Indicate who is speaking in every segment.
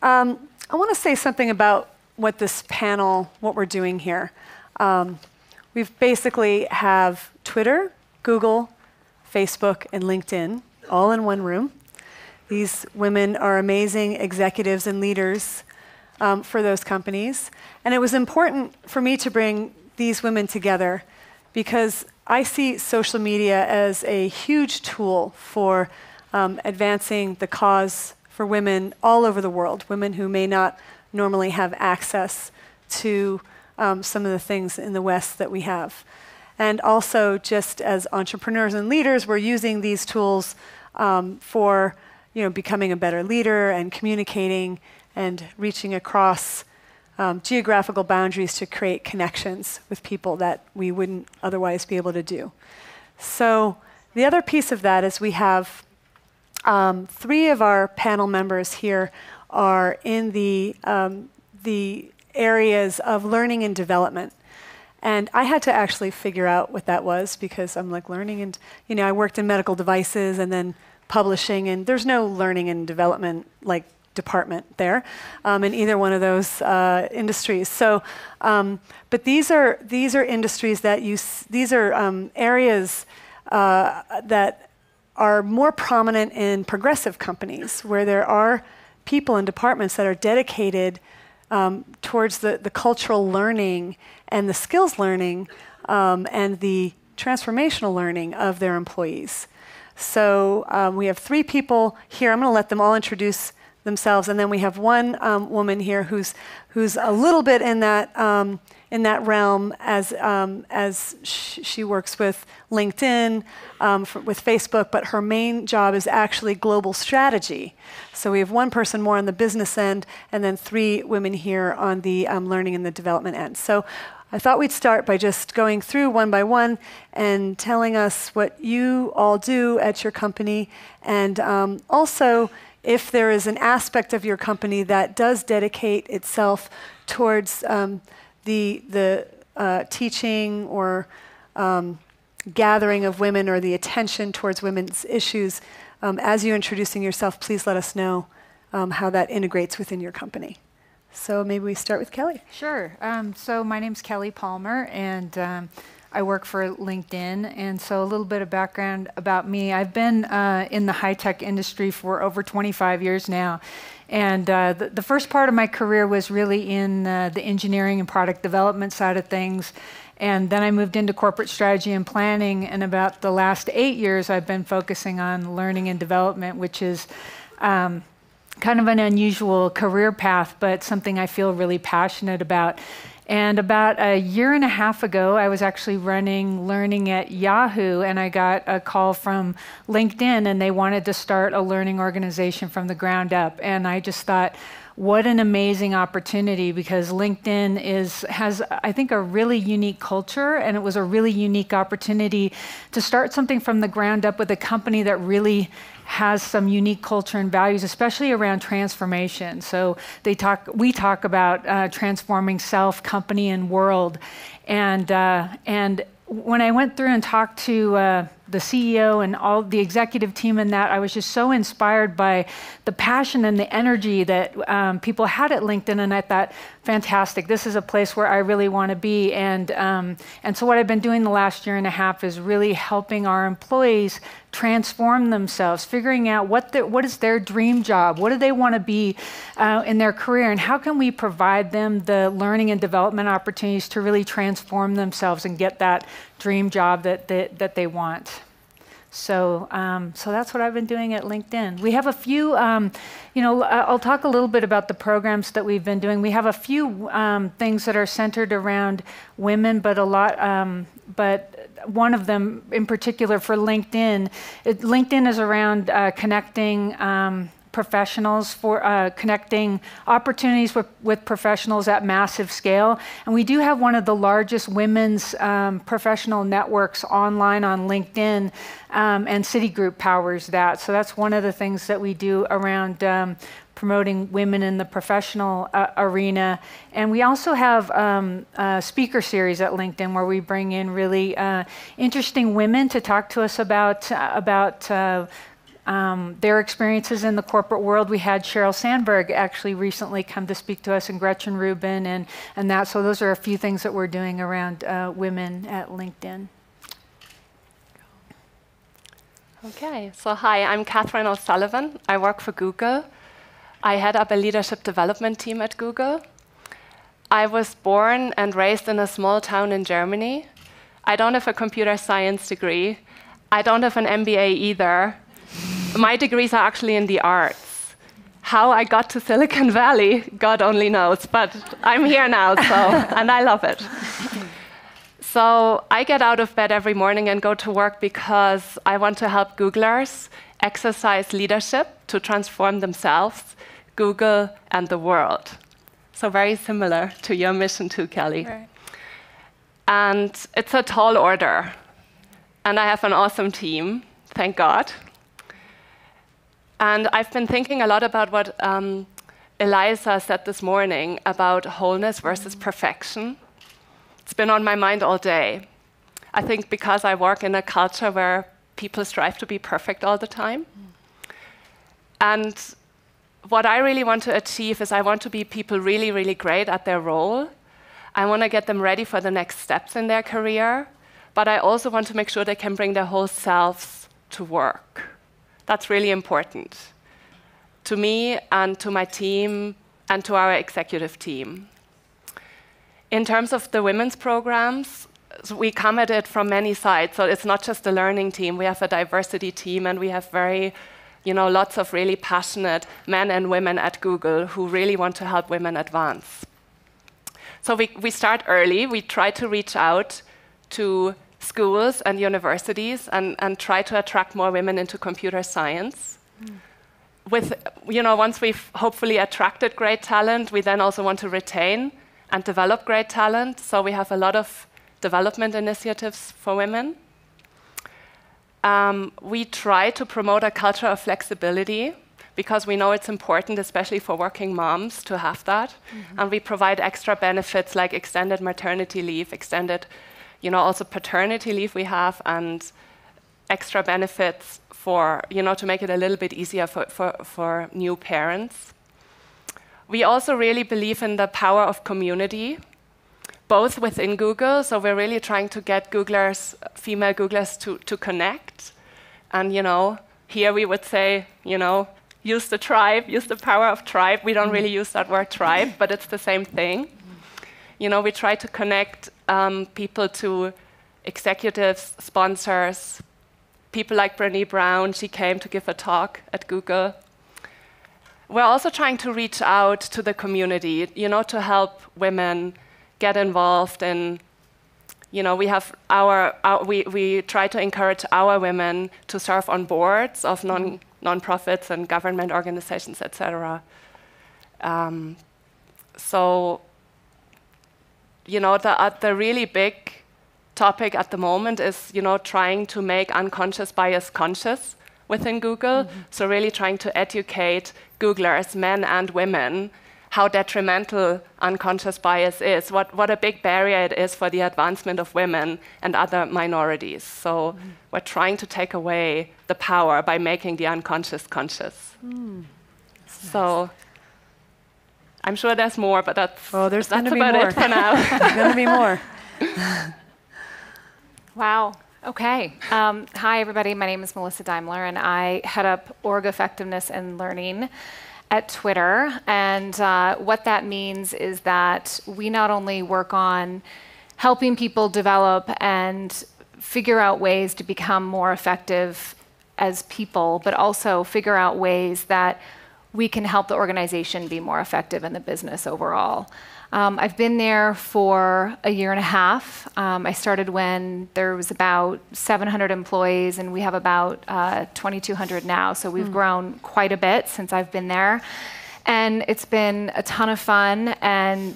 Speaker 1: I want to say something about what this panel, what we're doing here. We basically have Twitter, Google, Facebook, and LinkedIn all in one room. These women are amazing executives and leaders for those companies. And it was important for me to bring these women together because I see social media as a huge tool for advancing the cause for women all over the world, women who may not normally have access to some of the things in the West that we have. And also, just as entrepreneurs and leaders, we're using these tools for becoming a better leader and communicating and reaching across geographical boundaries to create connections with people that we wouldn't otherwise be able to do. So the other piece of that is we have 3 of our panel members here are in the areas of learning and development. And I had to actually figure out what that was because I'm like learning and, I worked in medical devices and then publishing, and there's no learning and development like department there in either one of those industries. So, but these are industries that these are areas that are more prominent in progressive companies where there are people in departments that are dedicated towards the cultural learning and the skills learning and the transformational learning of their employees. So we have 3 people here. I'm going to let them all introduce themselves, and then we have one woman here who's a little bit in that realm as she works with LinkedIn, with Facebook, but her main job is actually global strategy. So we have one person more on the business end, and then 3 women here on the learning and the development end. So I thought we'd start by just going through one by one and telling us what you all do at your company, and also if there is an aspect of your company that does dedicate itself towards the teaching or gathering of women or the attention towards women's issues. As you're introducing yourself, please let us know how that integrates within your company. So maybe we start with Kelly.
Speaker 2: Sure. So my name's Kelly Palmer, and I work for LinkedIn. And so a little bit of background about me. I've been in the high-tech industry for over 25 years now. And the first part of my career was really in the engineering and product development side of things. And then I moved into corporate strategy and planning. And about the last 8 years, I've been focusing on learning and development, which is kind of an unusual career path, but something I feel really passionate about. And about a year and a half ago, I was actually running learning at Yahoo, and I got a call from LinkedIn, and they wanted to start a learning organization from the ground up. And I just thought, what an amazing opportunity, because LinkedIn has, I think, a really unique culture, and it was a really unique opportunity to start something from the ground up with a company that really has some unique culture and values, especially around transformation. So we talk about transforming self, company, and world. And when I went through and talked to the CEO and all the executive team in that, I was just so inspired by the passion and the energy that people had at LinkedIn, and I thought, fantastic, this is a place where I really want to be. And so what I've been doing the last year and a half is really helping our employees transform themselves, figuring out what is their dream job, what do they want to be in their career, and how can we provide them the learning and development opportunities to really transform themselves and get that dream job that they want. So that's what I've been doing at LinkedIn. We have a few, I'll talk a little bit about the programs that we've been doing. We have a few things that are centered around women, but one of them in particular for LinkedIn. LinkedIn is around connecting professionals, for connecting opportunities with professionals at massive scale. And we do have one of the largest women's professional networks online on LinkedIn, and Citigroup powers that. So that's one of the things that we do around promoting women in the professional arena. And we also have a speaker series at LinkedIn where we bring in really interesting women to talk to us about their experiences in the corporate world. We had Sheryl Sandberg actually recently come to speak to us, and Gretchen Rubin, and that. So those are a few things that we're doing around women at LinkedIn.
Speaker 3: Okay, so hi, I'm Catherine O'Sullivan. I work for Google. I head up a leadership development team at Google. I was born and raised in a small town in Germany. I don't have a computer science degree. I don't have an MBA either. My degrees are actually in the arts. How I got to Silicon Valley, God only knows, but I'm here now, and I love it. So I get out of bed every morning and go to work because I want to help Googlers exercise leadership to transform themselves, Google, and the world. So very similar to your mission too, Kelly.
Speaker 1: Right.
Speaker 3: And it's a tall order. And I have an awesome team, thank God. And I've been thinking a lot about what Eliza said this morning about wholeness versus perfection. It's been on my mind all day. I think because I work in a culture where people strive to be perfect all the time. And what I really want to achieve is I want to be people really, really great at their role. I want to get them ready for the next steps in their career, but I also want to make sure they can bring their whole selves to work. That's really important to me and to my team and to our executive team. In terms of the women's programs, we come at it from many sides. So it's not just a learning team. We have a diversity team, and we have lots of really passionate men and women at Google who really want to help women advance. So we start early. We try to reach out to schools and universities and try to attract more women into computer science. Once we've hopefully attracted great talent, we then also want to retain and develop great talent. So we have a lot of development initiatives for women. We try to promote a culture of flexibility because we know it's important, especially for working moms, to have that. And we provide extra benefits like extended maternity leave, extended, also paternity leave we have, and extra benefits for, to make it a little bit easier for new parents. We also really believe in the power of community, both within Google. So we're really trying to get Googlers, female Googlers, to connect. And, here we would say, use the tribe, use the power of tribe. We don't really use that word tribe, but it's the same thing. We try to connect people to executives, sponsors, people like Brené Brown. She came to give a talk at Google. We're also trying to reach out to the community, to help women get involved in, we have we try to encourage our women to serve on boards of non-profits and government organizations, etc. So, the really big topic at the moment is, trying to make unconscious bias conscious within Google. So really trying to educate Googlers, men and women, how detrimental unconscious bias is, what a big barrier it is for the advancement of women and other minorities. So we're trying to take away the power by making the unconscious conscious. So I'm sure there's more, but that's about it for now.
Speaker 1: There's going to be more.
Speaker 4: Wow. Okay. Hi, everybody. My name is Melissa Daimler, and I head up org effectiveness and learning at Twitter. And what that means is that we not only work on helping people develop and figure out ways to become more effective as people, but also figure out ways that we can help the organization be more effective in the business overall. I've been there for a year and a half. I started when there was about 700 employees, and we have about 2,200 now. So we've grown quite a bit since I've been there. And it's been a ton of fun. And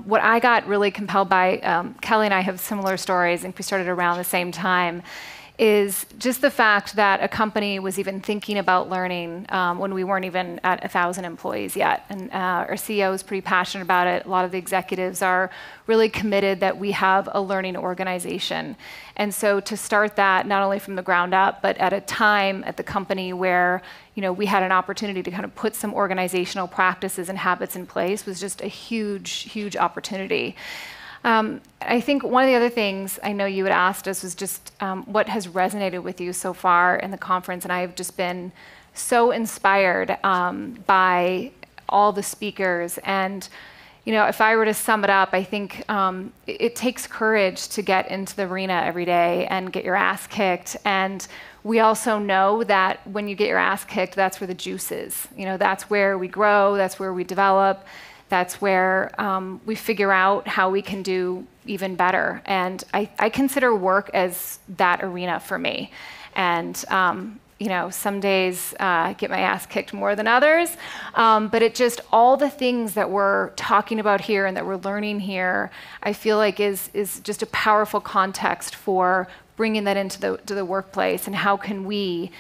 Speaker 4: what I got really compelled by, Kelly and I have similar stories, and we started around the same time, is just the fact that a company was even thinking about learning when we weren't even at 1,000 employees yet. And our CEO is pretty passionate about it. A lot of the executives are really committed that we have a learning organization. And so to start that not only from the ground up, but at a time at the company where we had an opportunity to kind of put some organizational practices and habits in place was just a huge, huge opportunity. I think one of the other things I know you had asked us was just what has resonated with you so far in the conference, and I've just been so inspired by all the speakers. And if I were to sum it up, I think it takes courage to get into the arena every day and get your ass kicked. And we also know that when you get your ass kicked, that's where the juice is. That's where we grow, that's where we develop. That's where we figure out how we can do even better. And I consider work as that arena for me. And some days I get my ass kicked more than others. But it just, all the things that we're talking about here and that we're learning here, I feel like is just a powerful context for bringing that into the workplace, and how can we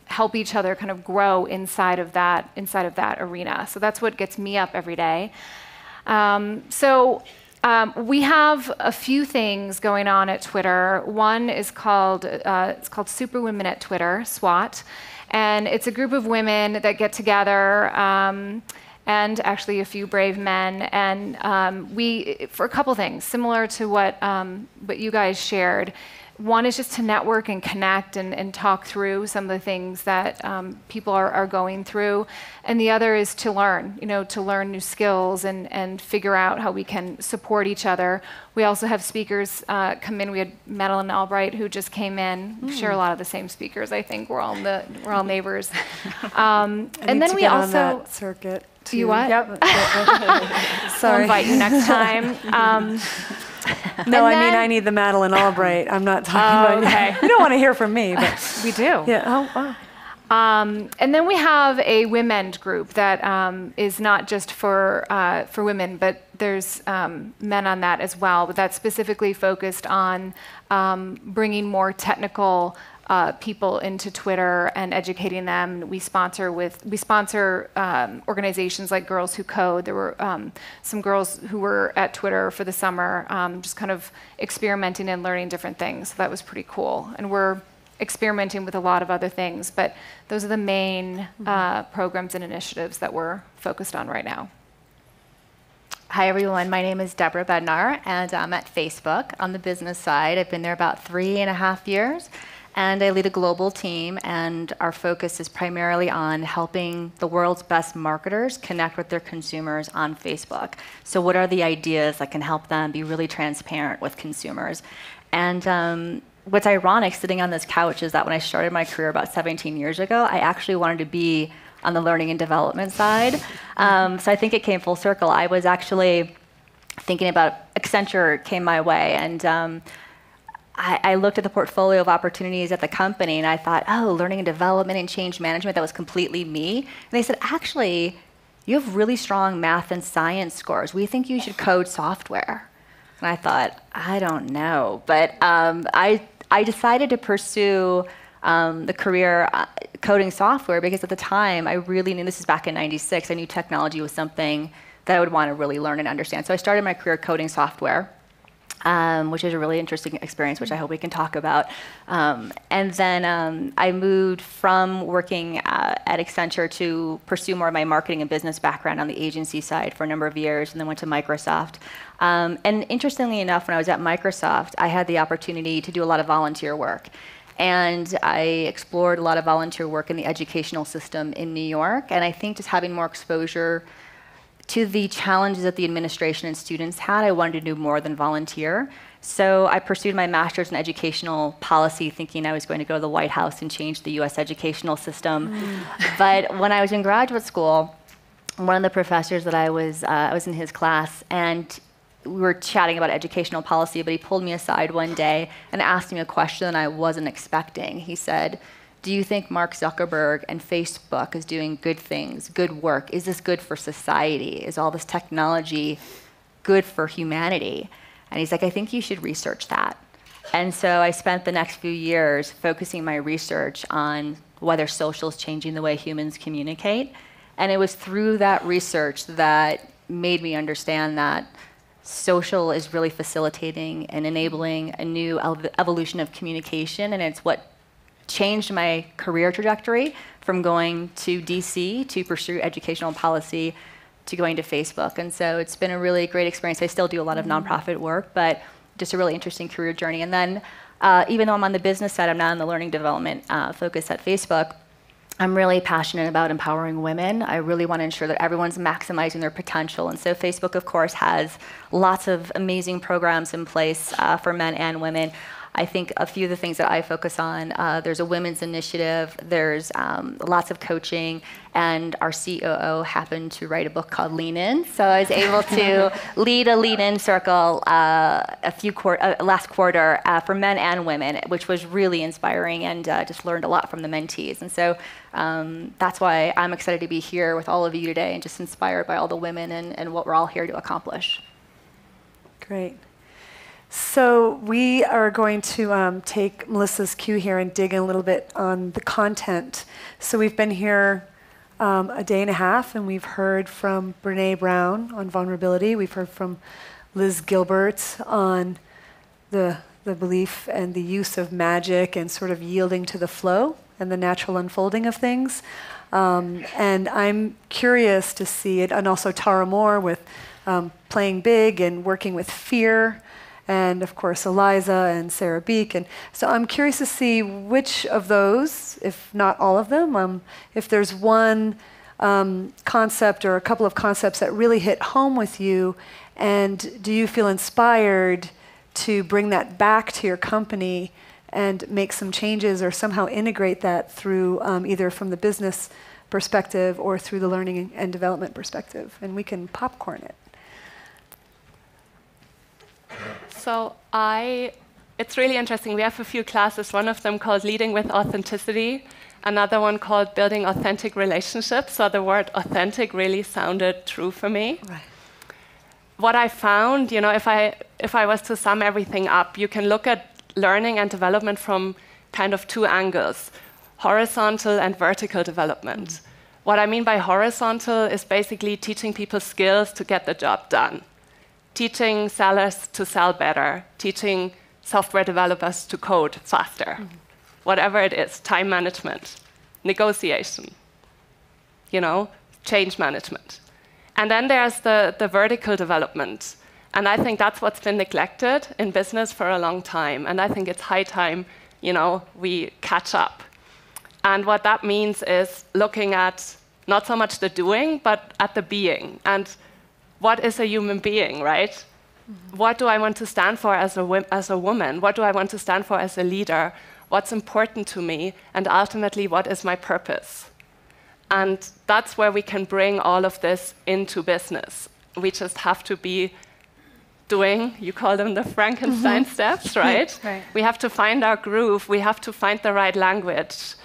Speaker 4: help each other kind of grow inside of that arena. So that's what gets me up every day. We have a few things going on at Twitter. One is called Superwomen at Twitter, SWAT, and it's a group of women that get together. And actually a few brave men, and we, for a couple things, similar to what you guys shared. One is just to network and connect and talk through some of the things that people are going through. And the other is to learn, to learn new skills and figure out how we can support each other. We also have speakers come in. We had Madeline Albright, who just came in. We share a lot of the same speakers, I think. We're all neighbors. And then we also...
Speaker 1: on that circuit.
Speaker 4: Do you what?
Speaker 1: Yep.
Speaker 4: Sorry. I'll invite you next time.
Speaker 1: No, I mean, I need the Madeline Albright. I'm not talking about
Speaker 4: okay.
Speaker 1: You don't want to hear from me, but
Speaker 4: we do.
Speaker 1: Yeah. Oh, wow.
Speaker 4: And then we have a women's group that is not just for women, but there's men on that as well. But that's specifically focused on bringing more technical people into Twitter and educating them. We sponsor organizations like Girls Who Code. There were some girls who were at Twitter for the summer, just kind of experimenting and learning different things. So that was pretty cool. And we're experimenting with a lot of other things, but those are the main programs and initiatives that we're focused on right now.
Speaker 5: Hi, everyone. My name is Deborah Bednar, and I'm at Facebook on the business side. I've been there about 3.5 years. And I lead a global team, and our focus is primarily on helping the world's best marketers connect with their consumers on Facebook. So what are the ideas that can help them be really transparent with consumers? And what's ironic sitting on this couch is that when I started my career about 17 years ago, I actually wanted to be on the learning and development side. So I think it came full circle. I was actually thinking about Accenture came my way, and I looked at the portfolio of opportunities at the company, and I thought, oh, learning and development and change management, that was completely me. And they said, actually, you have really strong math and science scores. We think you should code software. And I thought, I don't know. But I decided to pursue the career coding software because at the time, I really knew, this is back in '96, I knew technology was something that I would want to really learn and understand. So I started my career coding software. Which is a really interesting experience, which I hope we can talk about. And then I moved from working at Accenture to pursue more of my marketing and business background on the agency side for a number of years, and then went to Microsoft. And interestingly enough, when I was at Microsoft, I had the opportunity to do a lot of volunteer work. And I explored a lot of volunteer work in the educational system in New York. And I think just having more exposure to the challenges that the administration and students had, I wanted to do more than volunteer. So I pursued my master's in educational policy, thinking I was going to go to the White House and change the US educational system. But when I was in graduate school, one of the professors that I was in his class, and we were chatting about educational policy, but he pulled me aside one day and asked me a question I wasn't expecting. He said, do you think Mark Zuckerberg and Facebook is doing good things, good work? Is this good for society? Is all this technology good for humanity? And he's like, I think you should research that. And so I spent the next few years focusing my research on whether social is changing the way humans communicate. And it was through that research that made me understand that social is really facilitating and enabling a new evolution of communication, and it's what changed my career trajectory from going to DC to pursue educational policy to going to Facebook. And so it's been a really great experience. I still do a lot of nonprofit work, but just a really interesting career journey. And then even though I'm on the business side, I'm not on the learning development focus at Facebook, I'm really passionate about empowering women. I really want to ensure that everyone's maximizing their potential. And so Facebook, of course, has lots of amazing programs in place for men and women. I think a few of the things that I focus on, there's a women's initiative, there's lots of coaching, and our COO happened to write a book called Lean In. So I was able to lead a Lean In circle last quarter for men and women, which was really inspiring, and just learned a lot from the mentees. And so that's why I'm excited to be here with all of you today and just inspired by all the women and what we're all here to accomplish.
Speaker 1: Great. So we are going to take Melissa's cue here and dig in a little bit on the content. So we've been here a day and a half, and we've heard from Brene Brown on vulnerability. We've heard from Liz Gilbert on the belief and the use of magic and sort of yielding to the flow and the natural unfolding of things. And I'm curious to see it, and also Tara Moore with playing big and working with fear, and of course Eliza and Sarah Beek. And so I'm curious to see which of those, if not all of them, if there's one concept or a couple of concepts that really hit home with you, and do you feel inspired to bring that back to your company and make some changes or somehow integrate that through either from the business perspective or through the learning and development perspective, and we can popcorn it.
Speaker 3: So it's really interesting. We have a few classes, one of them called Leading with Authenticity, another one called Building Authentic Relationships. So the word authentic really sounded true for me.
Speaker 1: Right.
Speaker 3: What I found, if I was to sum everything up, you can look at learning and development from kind of two angles, horizontal and vertical development. What I mean by horizontal is basically teaching people skills to get the job done. Teaching sellers to sell better, teaching software developers to code faster, whatever it is, time management, negotiation, change management. And then there's the vertical development. And I think that's what's been neglected in business for a long time. And I think it's high time, we catch up. And what that means is looking at not so much the doing, but at the being. And what is a human being, right? What do I want to stand for as a woman? What do I want to stand for as a leader? What's important to me? And ultimately, what is my purpose? And that's where we can bring all of this into business. We just have to be doing, you call them the Frankenstein steps, right?
Speaker 2: Right?
Speaker 3: We have to find our groove. We have to find the right language.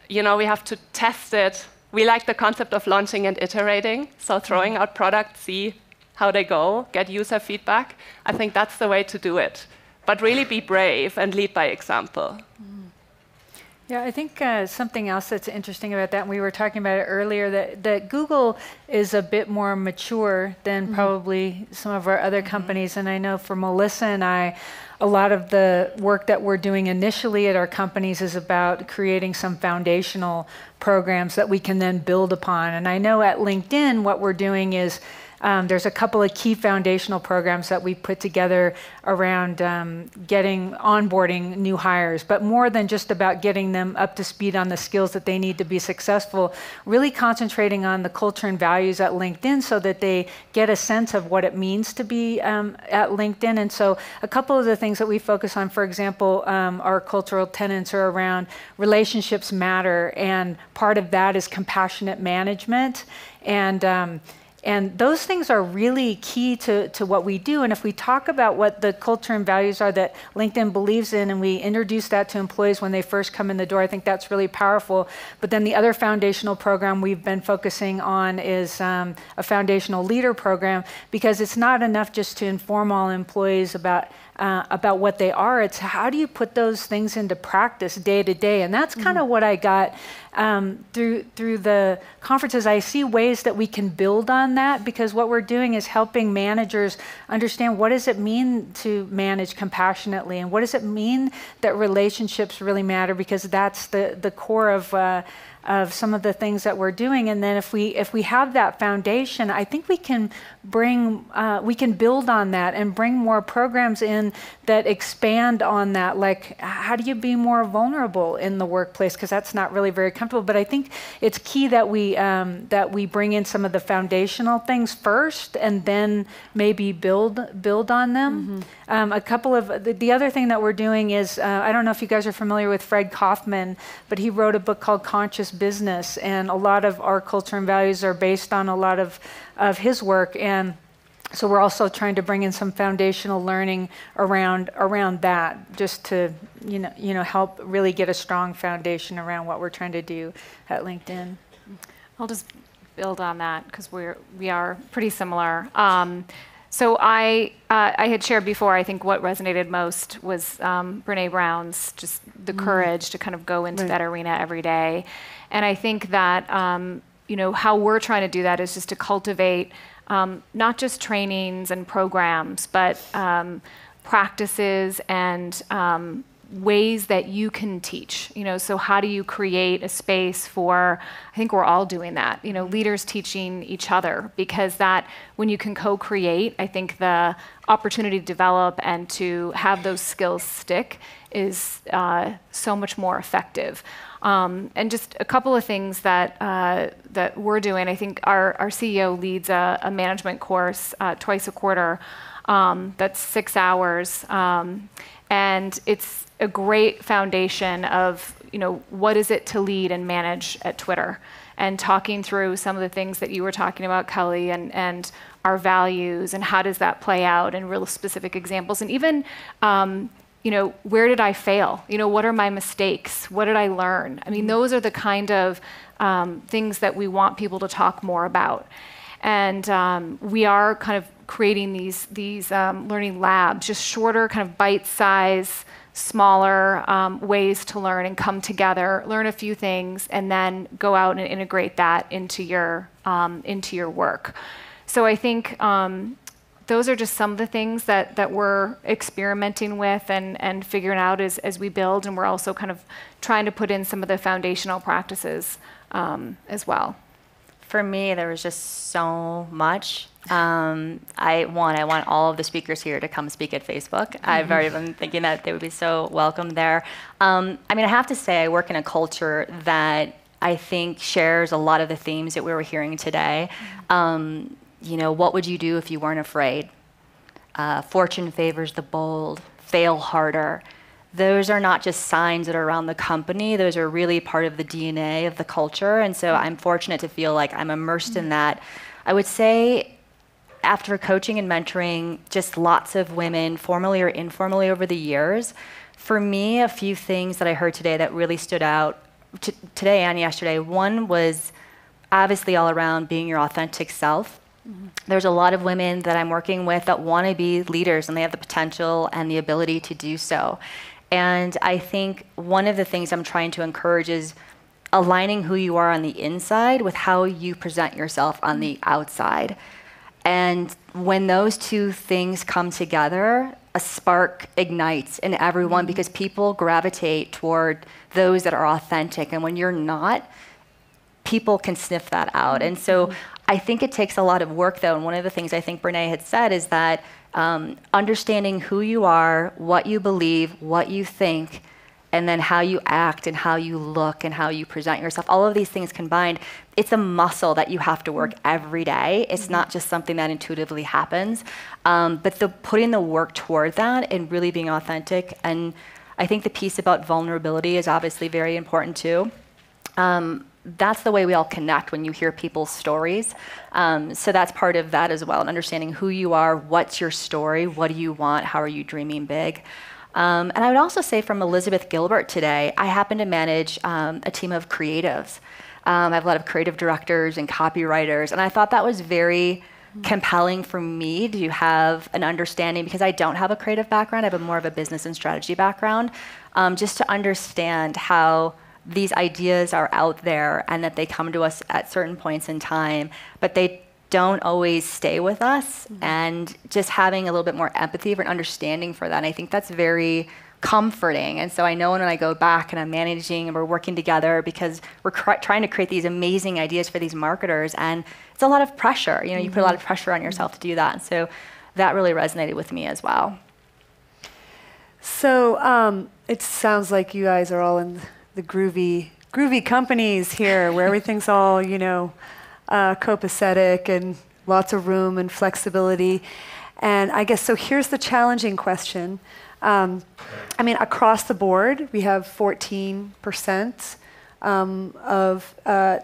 Speaker 3: We have to test it. We like the concept of launching and iterating, so throwing out products, see how they go, get user feedback. I think that's the way to do it. But really be brave and lead by example.
Speaker 2: Yeah, I think something else that's interesting about that, and we were talking about it earlier, that Google is a bit more mature than probably some of our other companies. And I know for Melissa and I, a lot of the work that we're doing initially at our companies is about creating some foundational programs that we can then build upon. And I know at LinkedIn, what we're doing is there's a couple of key foundational programs that we put together around onboarding new hires, but more than just about getting them up to speed on the skills that they need to be successful, really concentrating on the culture and values at LinkedIn so that they get a sense of what it means to be at LinkedIn. And so a couple of the things that we focus on, for example, our cultural tenets are around relationships matter, and part of that is compassionate management. And those things are really key to what we do. And if we talk about what the culture and values are that LinkedIn believes in, and we introduce that to employees when they first come in the door, I think that's really powerful. But then the other foundational program we've been focusing on is a foundational leader program, because it's not enough just to inform all employees about about what they are. It's how do you put those things into practice day to day? And that's kind of what I got through the conferences. I see ways that we can build on that, because what we're doing is helping managers understand what does it mean to manage compassionately, and what does it mean that relationships really matter, because that's the core of some of the things that we're doing. And then if we have that foundation, I think we can build on that and bring more programs in that expand on that. Like, how do you be more vulnerable in the workplace? Because that's not really very comfortable. But I think it's key that we bring in some of the foundational things first, and then maybe build on them. A couple of the other thing that we're doing is, I don't know if you guys are familiar with Fred Kaufman, but he wrote a book called Conscious Business, and a lot of our culture and values are based on a lot of his work. And so we're also trying to bring in some foundational learning around that, just to help really get a strong foundation around what we're trying to do at LinkedIn.
Speaker 4: I'll just build on that, because we are pretty similar. So I had shared before, I think what resonated most was Brene Brown's just the courage to kind of go into that arena every day. And I think that how we're trying to do that is just to cultivate not just trainings and programs, but practices and ways that you can teach. So how do you create a space for, I think we're all doing that, leaders teaching each other, because that when you can co-create, I think the opportunity to develop and to have those skills stick is so much more effective. And just a couple of things that we're doing. I think our CEO leads a management course twice a quarter. That's 6 hours. And it's a great foundation of, what is it to lead and manage at Twitter, and talking through some of the things that you were talking about, Kelly, and our values, and how does that play out in real specific examples. And even, where did I fail? What are my mistakes? What did I learn? I mean, those are the kind of things that we want people to talk more about. And we are kind of creating these learning labs, just shorter, kind of bite-size, smaller ways to learn and come together, learn a few things, and then go out and integrate that into your work. So I think those are just some of the things that we're experimenting with and figuring out as we build, and we're also kind of trying to put in some of the foundational practices as well.
Speaker 5: For me, there was just so much. I want all of the speakers here to come speak at Facebook. I've already been thinking that they would be so welcome there. I have to say, I work in a culture that I think shares a lot of the themes that we were hearing today. What would you do if you weren't afraid? Fortune favors the bold, fail harder. Those are not just signs that are around the company. Those are really part of the DNA of the culture. And so I'm fortunate to feel like I'm immersed in that. I would say, after coaching and mentoring just lots of women, formally or informally over the years, for me, a few things that I heard today that really stood out today and yesterday. One was obviously all around being your authentic self. There's a lot of women that I'm working with that want to be leaders, and they have the potential and the ability to do so. And I think one of the things I'm trying to encourage is aligning who you are on the inside with how you present yourself on the outside. And when those two things come together, a spark ignites in everyone, because people gravitate toward those that are authentic. And when you're not, people can sniff that out. And so I think it takes a lot of work, though. And one of the things I think Brene had said is that understanding who you are, what you believe, what you think, and then how you act and how you look and how you present yourself, all of these things combined, it's a muscle that you have to work every day. It's not just something that intuitively happens, but putting the work toward that and really being authentic. And I think the piece about vulnerability is obviously very important too. That's the way we all connect when you hear people's stories. So that's part of that as well, and understanding who you are, what's your story, what do you want, how are you dreaming big. And I would also say from Elizabeth Gilbert today, I happen to manage a team of creatives. I have a lot of creative directors and copywriters, and I thought that was very compelling for me to have an understanding, because I don't have a creative background, I have more of a business and strategy background, just to understand how these ideas are out there and that they come to us at certain points in time, but they don't always stay with us, and just having a little bit more empathy or an understanding for that. And I think that's very comforting. And so I know when I go back and I'm managing and we're working together, because we're trying to create these amazing ideas for these marketers, and it's a lot of pressure. You know, you put a lot of pressure on yourself to do that. And so that really resonated with me as well.
Speaker 1: So it sounds like you guys are all in the groovy companies here, where everything's all, you know, copacetic and lots of room and flexibility. And I guess, so here's the challenging question. I mean, across the board, we have 14% of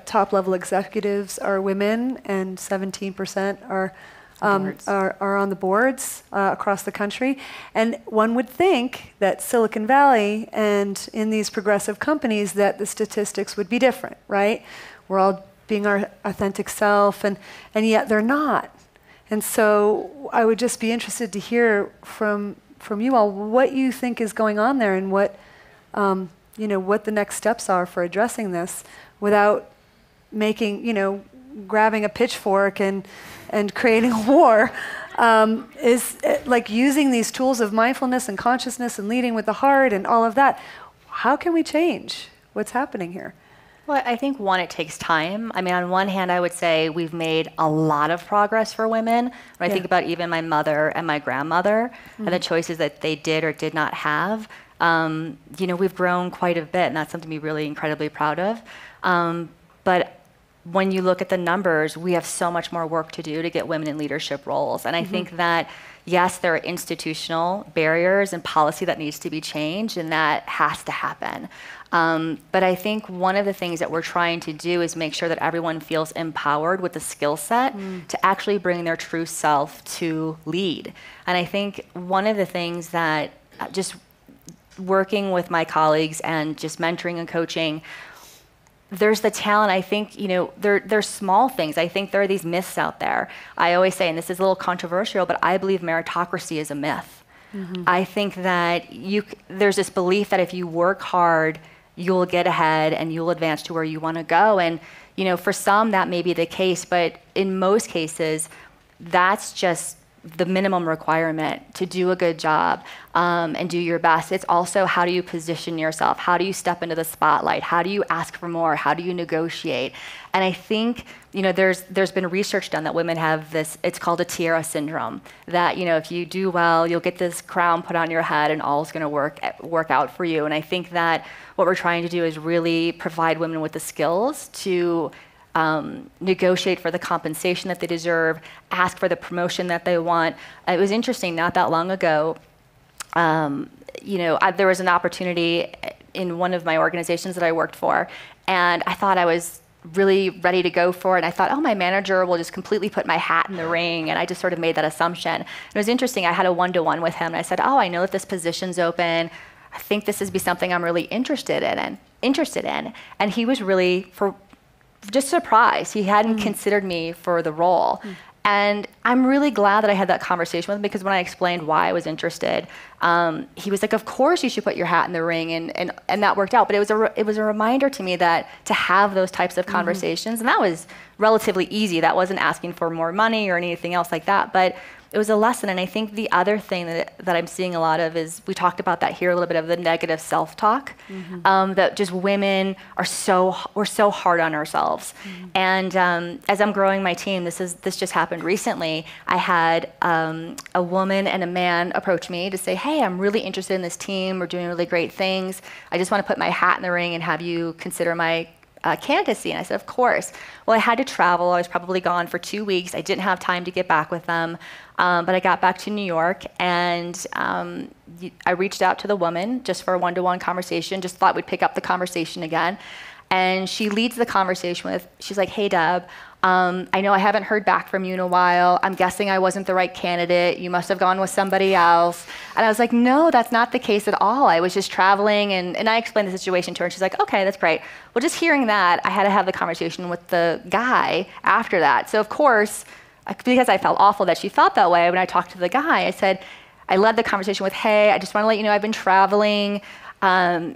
Speaker 1: top-level executives are women, and 17% are on the boards across the country. And one would think that Silicon Valley and in these progressive companies that the statistics would be different, right? We're all being our authentic self, and yet they're not. And so I would just be interested to hear from you all what you think is going on there, and what what the next steps are for addressing this without making, grabbing a pitchfork and creating a war. Is like using these tools of mindfulness and consciousness and leading with the heart and all of that. How can we change what's happening here?
Speaker 5: Well, I think, one, it takes time. I mean, on one hand, I would say we've made a lot of progress for women. When I think about even my mother and my grandmother and the choices that they did or did not have, we've grown quite a bit, and that's something to be really incredibly proud of. But when you look at the numbers, we have so much more work to do to get women in leadership roles. And I think that, yes, there are institutional barriers and policy that needs to be changed, and that has to happen. But I think one of the things that we're trying to do is make sure that everyone feels empowered with the skill set to actually bring their true self to lead. And I think one of the things that just working with my colleagues and just mentoring and coaching, there's the talent. I think, there's small things. I think there are these myths out there. I always say, and this is a little controversial, but I believe meritocracy is a myth. I think that there's this belief that if you work hard, you'll get ahead and you'll advance to where you want to go. And, for some that may be the case, but in most cases, that's just the minimum requirement to do a good job and do your best. It's also, how do you position yourself? How do you step into the spotlight? How do you ask for more? How do you negotiate? And I think, there's been research done that women have this, it's called a tiara syndrome, that, if you do well, you'll get this crown put on your head and all's going to work out for you. And I think that what we're trying to do is really provide women with the skills to negotiate for the compensation that they deserve, ask for the promotion that they want. It was interesting, not that long ago, there was an opportunity in one of my organizations that I worked for, and I thought I was really ready to go for it. And I thought, my manager will just completely put my hat in the ring. And I just sort of made that assumption. And it was interesting. I had a one-to-one with him, and I said, I know that this position's open. I think this would be something I'm really interested in. And he was really just surprised. He hadn't considered me for the role. And I'm really glad that I had that conversation with him, because when I explained why I was interested, he was like, of course you should put your hat in the ring, and that worked out. But it was a reminder to me that to have those types of conversations, and that was relatively easy. That wasn't asking for more money or anything else like that, but it was a lesson. And I think the other thing that I'm seeing a lot of is, we talked about that here a little bit, of the negative self-talk, that just women we're so hard on ourselves. And as I'm growing my team, this just happened recently. I had a woman and a man approach me to say, hey, I'm really interested in this team. We're doing really great things. I just want to put my hat in the ring and have you consider my candidacy. And I said, of course. Well, I had to travel. I was probably gone for 2 weeks. I didn't have time to get back with them. But I got back to New York, and I reached out to the woman just for a one-to-one conversation, just thought we'd pick up the conversation again. And she leads the conversation she's like, hey, Deb, I know I haven't heard back from you in a while. I'm guessing I wasn't the right candidate. You must have gone with somebody else. And I was like, no, that's not the case at all. I was just traveling, and I explained the situation to her, and she's like, okay, that's great. Well, just hearing that, I had to have the conversation with the guy after that. So of course, because I felt awful that she felt that way, when I talked to the guy, I said, I led the conversation with, hey, I just want to let you know I've been traveling. I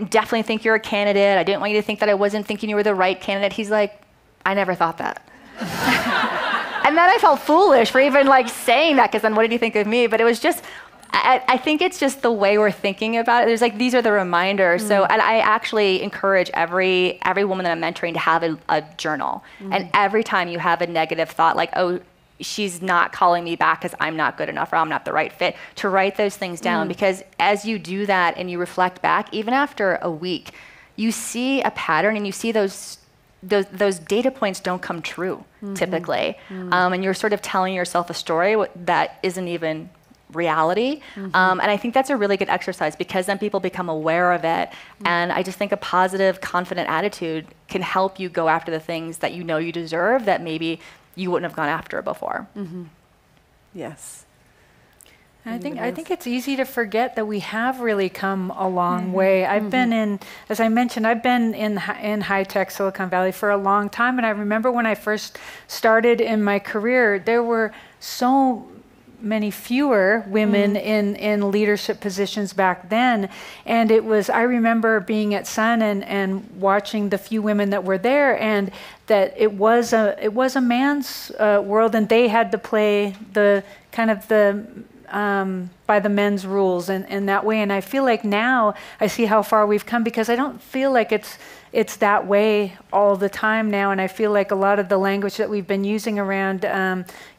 Speaker 5: definitely think you're a candidate. I didn't want you to think that I wasn't thinking you were the right candidate. He's like, I never thought that. And then I felt foolish for even like saying that, because then what did he think of me? But it was just, I think it's just the way we're thinking about it. There's like, these are the reminders. So, and I actually encourage every woman that I'm mentoring to have a journal. And every time you have a negative thought, like, oh, she's not calling me back because I'm not good enough or I'm not the right fit, to write those things down. Because as you do that and you reflect back, even after a week, you see a pattern and you see those data points don't come true typically. And you're sort of telling yourself a story that isn't even reality. And I think that's a really good exercise, because then people become aware of it. And I just think a positive, confident attitude can help you go after the things that you know you deserve that maybe you wouldn't have gone after before.
Speaker 1: Yes.
Speaker 2: I think it's easy to forget that we have really come a long way. I've been in, as I mentioned, I've been in high-tech Silicon Valley for a long time. And I remember when I first started in my career, there were so many fewer women in leadership positions back then. And it was, I remember being at Sun and watching the few women that were there, and that it was a man's world, and they had to play the kind of by the men's rules and that way. And I feel like now I see how far we've come, because I don't feel like it's that way all the time now. And I feel like a lot of the language that we've been using around,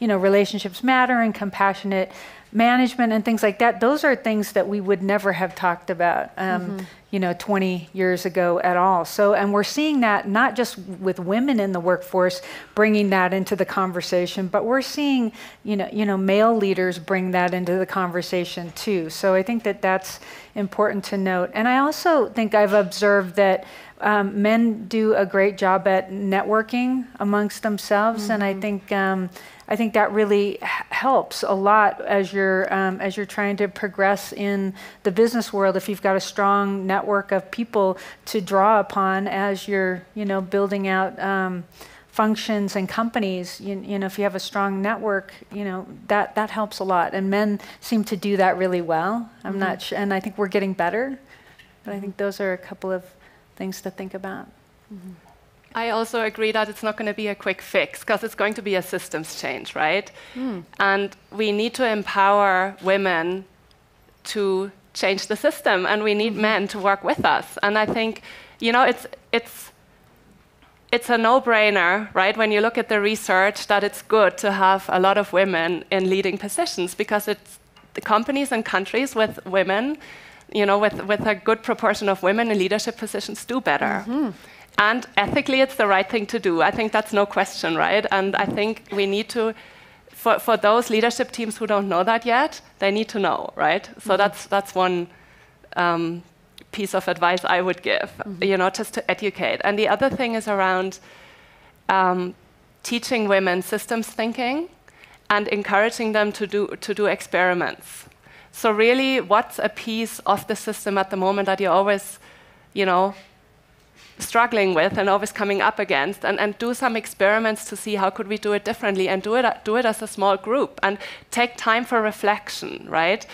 Speaker 2: relationships matter and compassionate management and things like that, those are things that we would never have talked about, 20 years ago at all. So, and we're seeing that not just with women in the workforce bringing that into the conversation, but we're seeing, male leaders bring that into the conversation too. So I think that that's important to note. And I also think I've observed that men do a great job at networking amongst themselves, and I think that really helps a lot as you're trying to progress in the business world. If you've got a strong network of people to draw upon as you're building out functions and companies, if you have a strong network, that helps a lot. And men seem to do that really well. I'm not sure, and I think we're getting better. But I think those are a couple of things to think about.
Speaker 3: I also agree that it's not going to be a quick fix, because it's going to be a systems change, right? And we need to empower women to change the system, and we need men to work with us. And I think, it's a no-brainer, right? When you look at the research, that it's good to have a lot of women in leading positions, because it's the companies and countries with women, with a good proportion of women in leadership positions do better. And ethically, it's the right thing to do. I think that's no question, right? And I think we need to, for those leadership teams who don't know that yet, they need to know, right? So that's one piece of advice I would give, just to educate. And the other thing is around teaching women systems thinking and encouraging them to do experiments. So really, what's a piece of the system at the moment that you're always, struggling with and always coming up against, and do some experiments to see how could we do it differently, and do it as a small group, and take time for reflection, right?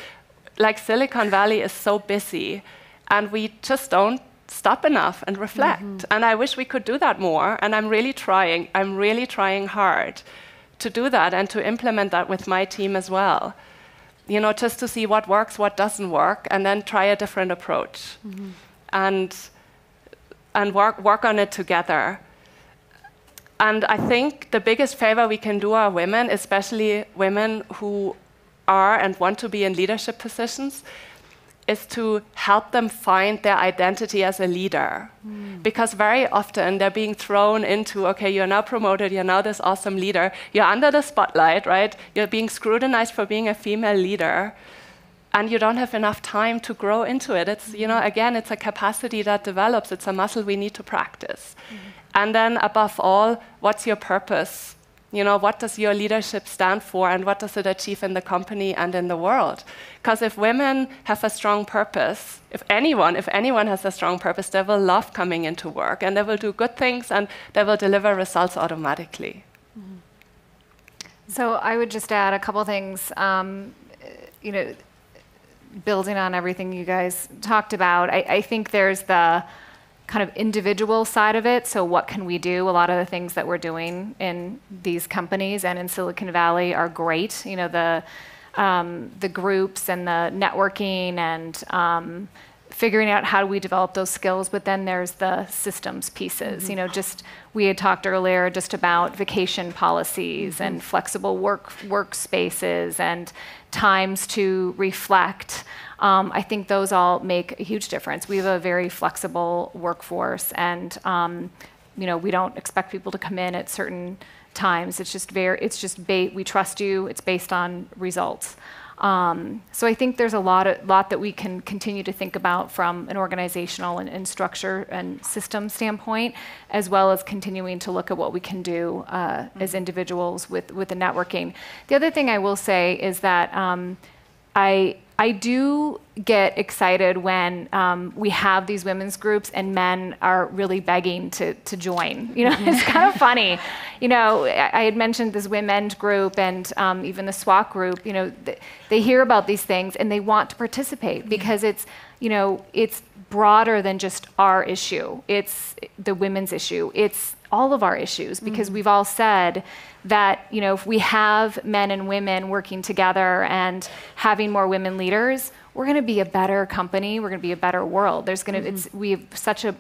Speaker 3: Like Silicon Valley is so busy, and we just don't stop enough and reflect. And I wish we could do that more, and I'm really trying hard to do that and to implement that with my team as well. Just to see what works, what doesn't work, and then try a different approach. And work on it together. And I think the biggest favor we can do our women, especially women who are and want to be in leadership positions, is to help them find their identity as a leader. Because very often they're being thrown into, okay, you're now promoted, you're now this awesome leader, you're under the spotlight, right? You're being scrutinized for being a female leader, and you don't have enough time to grow into it. It's, again, it's a capacity that develops. It's a muscle we need to practice. And then above all, what's your purpose? What does your leadership stand for, and what does it achieve in the company and in the world? Because if women have a strong purpose, if anyone has a strong purpose, they will love coming into work, and they will do good things, and they will deliver results automatically.
Speaker 4: So I would just add a couple things, building on everything you guys talked about. I think there's the kind of individual side of it. So what can we do? A lot of the things that we're doing in these companies and in Silicon Valley are great. The groups and the networking and figuring out how do we develop those skills, but then there's the systems pieces. We had talked earlier just about vacation policies and flexible workspaces and times to reflect. I think those all make a huge difference. We have a very flexible workforce, and we don't expect people to come in at certain times. We trust you. It's based on results. So I think there's a lot that we can continue to think about from an organizational and structure and system standpoint, as well as continuing to look at what we can do as individuals with the networking. The other thing I will say is that I do get excited when we have these women's groups and men are really begging to join. It's kind of funny. I had mentioned this women's group and even the SWAT group. They hear about these things and they want to participate because it's broader than just our issue. It's the women's issue. It's all of our issues because we've all said that if we have men and women working together and having more women leaders, we're going to be a better company. We're going to be a better world. There's such a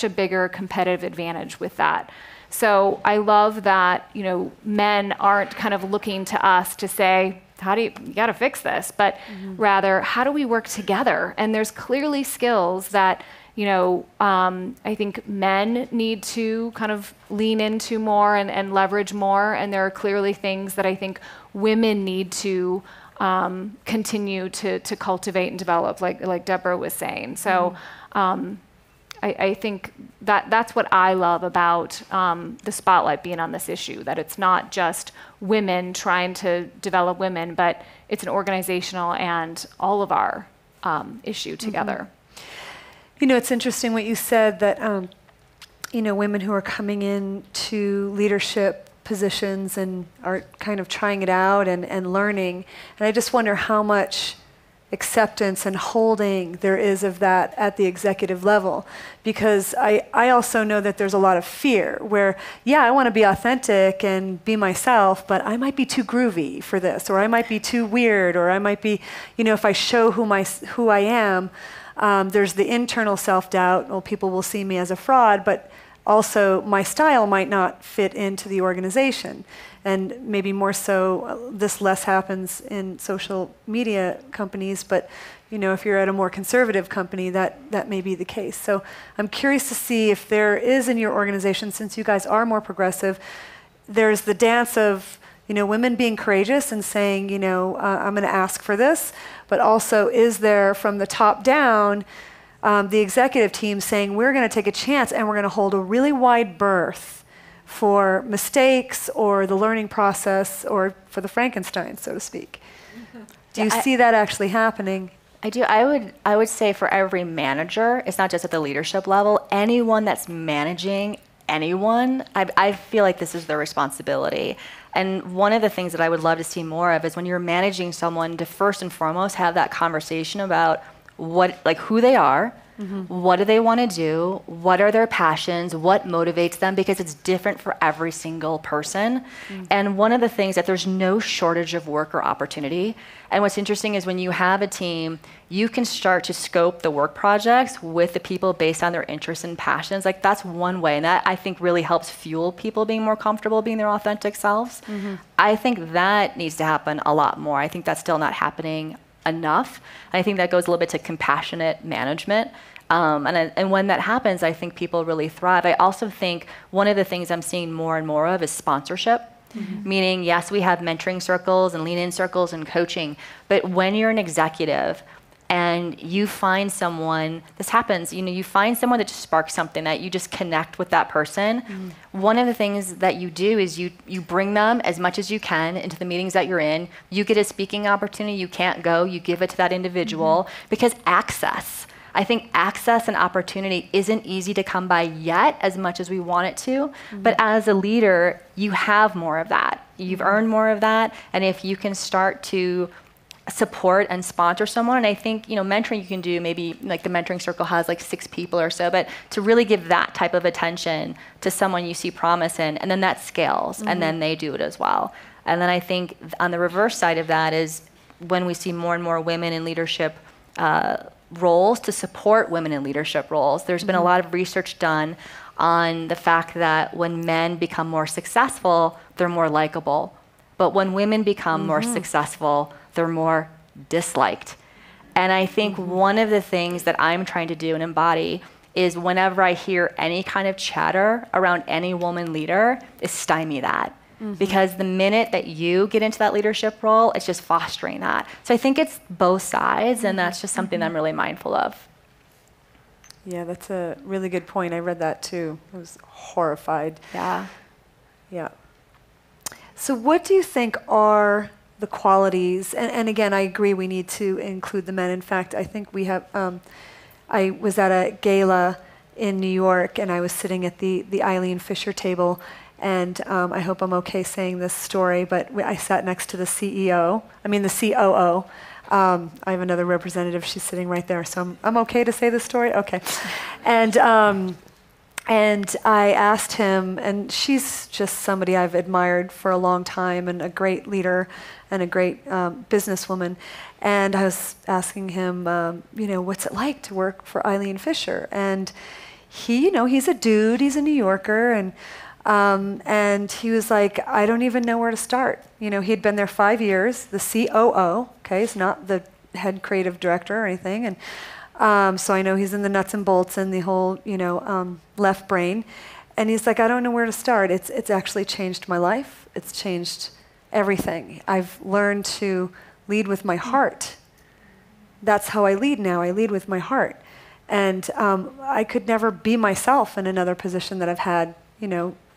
Speaker 4: bigger competitive advantage with that. So I love that men aren't kind of looking to us to say, you got to fix this, but rather how do we work together? And there's clearly skills that I think men need to kind of lean into more and leverage more. And there are clearly things that I think women need to continue to cultivate and develop, like Deborah was saying. So I think that's what I love about the spotlight being on this issue, that it's not just women trying to develop women, but it's an organizational and all of our issue together.
Speaker 1: It's interesting what you said that, women who are coming in to leadership positions and are kind of trying it out and learning. And I just wonder how much acceptance and holding there is of that at the executive level. Because I also know that there's a lot of fear where, I want to be authentic and be myself, but I might be too groovy for this, or I might be too weird, or I might be, if I show who I am, there's the internal self-doubt. Well, people will see me as a fraud, but also my style might not fit into the organization. And maybe more so, this less happens in social media companies, but if you're at a more conservative company, that may be the case. So I'm curious to see if there is in your organization, since you guys are more progressive, there's the dance of women being courageous and saying, I'm going to ask for this, but also is there from the top down, the executive team saying, we're going to take a chance and we're going to hold a really wide berth for mistakes or the learning process or for the Frankenstein, so to speak. Do you see that actually happening?
Speaker 5: I do. I would say for every manager, it's not just at the leadership level, anyone that's managing anyone, I feel like this is their responsibility. And one of the things that I would love to see more of is when you're managing someone to first and foremost have that conversation about who they are, what do they want to do, what are their passions, what motivates them, because it's different for every single person. And one of the things that there's no shortage of work or opportunity. And what's interesting is when you have a team, you can start to scope the work projects with the people based on their interests and passions. That's one way. And that I think really helps fuel people being more comfortable being their authentic selves. I think that needs to happen a lot more. I think that's still not happening enough. And I think that goes a little bit to compassionate management. And when that happens, I think people really thrive. I also think one of the things I'm seeing more and more of is sponsorship. Meaning, yes, we have mentoring circles and lean-in circles and coaching, but when you're an executive and you find someone, this happens, you find someone that just sparks something, that you just connect with that person. One of the things that you do is you bring them as much as you can into the meetings that you're in. You get a speaking opportunity, you can't go, you give it to that individual, because access. I think access and opportunity isn't easy to come by yet as much as we want it to, but as a leader, you have more of that. You've earned more of that, and if you can start to support and sponsor someone, and I think, mentoring you can do, maybe like the mentoring circle has like 6 people or so, but to really give that type of attention to someone you see promise in, and then that scales, and then they do it as well. And then I think on the reverse side of that is when we see more and more women in leadership roles to support women in leadership roles. There's been a lot of research done on the fact that when men become more successful, they're more likable. But when women become more successful, they're more disliked. And I think one of the things that I'm trying to do and embody is whenever I hear any kind of chatter around any woman leader, is stymie that. Because the minute that you get into that leadership role, it's just fostering that. So I think it's both sides, and that's just something I'm really mindful of.
Speaker 1: Yeah, that's a really good point. I read that too. I was horrified.
Speaker 5: Yeah.
Speaker 1: Yeah. So what do you think are the qualities, and again, I agree we need to include the men. In fact, I think we have, I was at a gala in New York, and I was sitting at the Eileen Fisher table, and I hope I'm okay saying this story, but I sat next to the COO. I have another representative, she's sitting right there, so I'm okay to say this story? Okay. And I asked him, and she's just somebody I've admired for a long time and a great leader and a great businesswoman. And I was asking him, what's it like to work for Eileen Fisher? And he, he's a dude, he's a New Yorker, and he was like, I don't even know where to start. He'd been there 5 years, the COO, okay, he's not the head creative director or anything. And so I know he's in the nuts and bolts and the whole, left brain. And he's like, I don't know where to start. It's actually changed my life. It's changed everything. I've learned to lead with my heart. That's how I lead now. I lead with my heart. And I could never be myself in another position that I've had,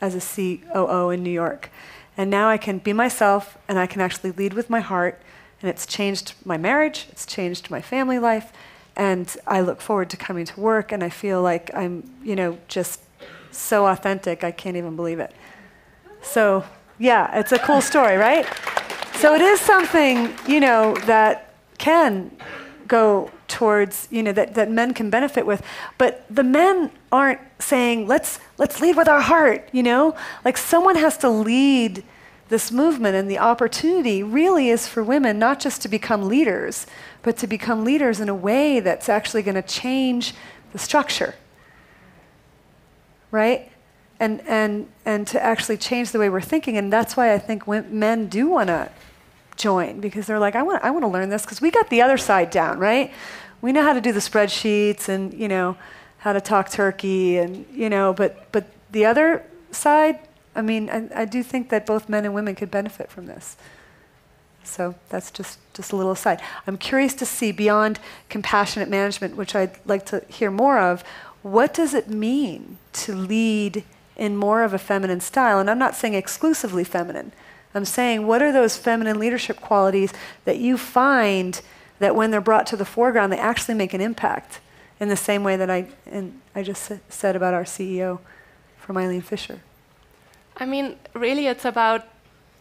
Speaker 1: as a COO in New York. And now I can be myself, and I can actually lead with my heart. And it's changed my marriage. It's changed my family life. And I look forward to coming to work, and I feel like I'm, just so authentic, I can't even believe it. So, yeah, it's a cool story, right? So it is something, that can go towards, that men can benefit with. But the men aren't saying, let's lead with our heart, Like someone has to lead this movement, and the opportunity really is for women not just to become leaders, but to become leaders in a way that's actually going to change the structure, right? And to actually change the way we're thinking. And that's why I think men do want to join, because they're like, I want to learn this, because we got the other side down, right? We know how to do the spreadsheets and, how to talk turkey and, but the other side, I do think that both men and women could benefit from this. So that's just a little aside. I'm curious to see, beyond compassionate management, which I'd like to hear more of, what does it mean to lead in more of a feminine style? And I'm not saying exclusively feminine. I'm saying, what are those feminine leadership qualities that you find that when they're brought to the foreground, they actually make an impact in the same way that I just said about our CEO from Eileen Fisher?
Speaker 3: Really it's about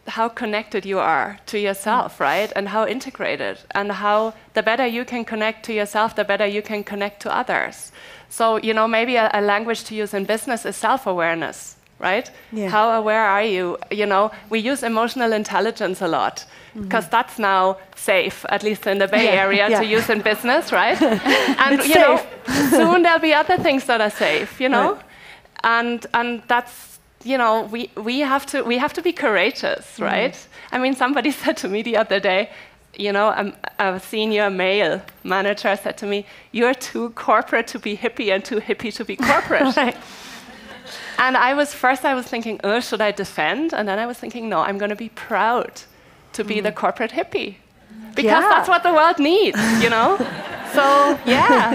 Speaker 3: how connected you are to yourself, right? And how integrated. And how the better you can connect to yourself, the better you can connect to others. So, maybe a language to use in business is self-awareness, right?
Speaker 1: Yeah.
Speaker 3: How aware are you? We use emotional intelligence a lot, because that's now safe, at least in the Bay Area, to use in business, right? And, soon there'll be other things that are safe, Right. And that's, we have to be courageous, right? Somebody said to me the other day, a senior male manager said to me, "You're too corporate to be hippie and too hippie to be corporate."
Speaker 1: Right.
Speaker 3: And I was thinking, should I defend? And then I was thinking, no, I'm going to be proud to be the corporate hippie, because that's what the world needs, So yeah.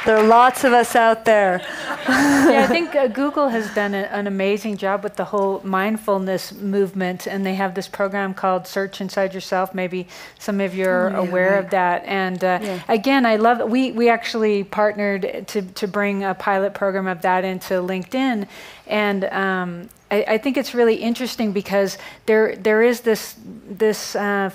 Speaker 1: There are lots of us out there.
Speaker 2: Yeah, I think Google has done an amazing job with the whole mindfulness movement, and they have this program called Search Inside Yourself. Maybe some of you are aware of that. And again, I love it. We actually partnered to bring a pilot program of that into LinkedIn, and I think it's really interesting because there is this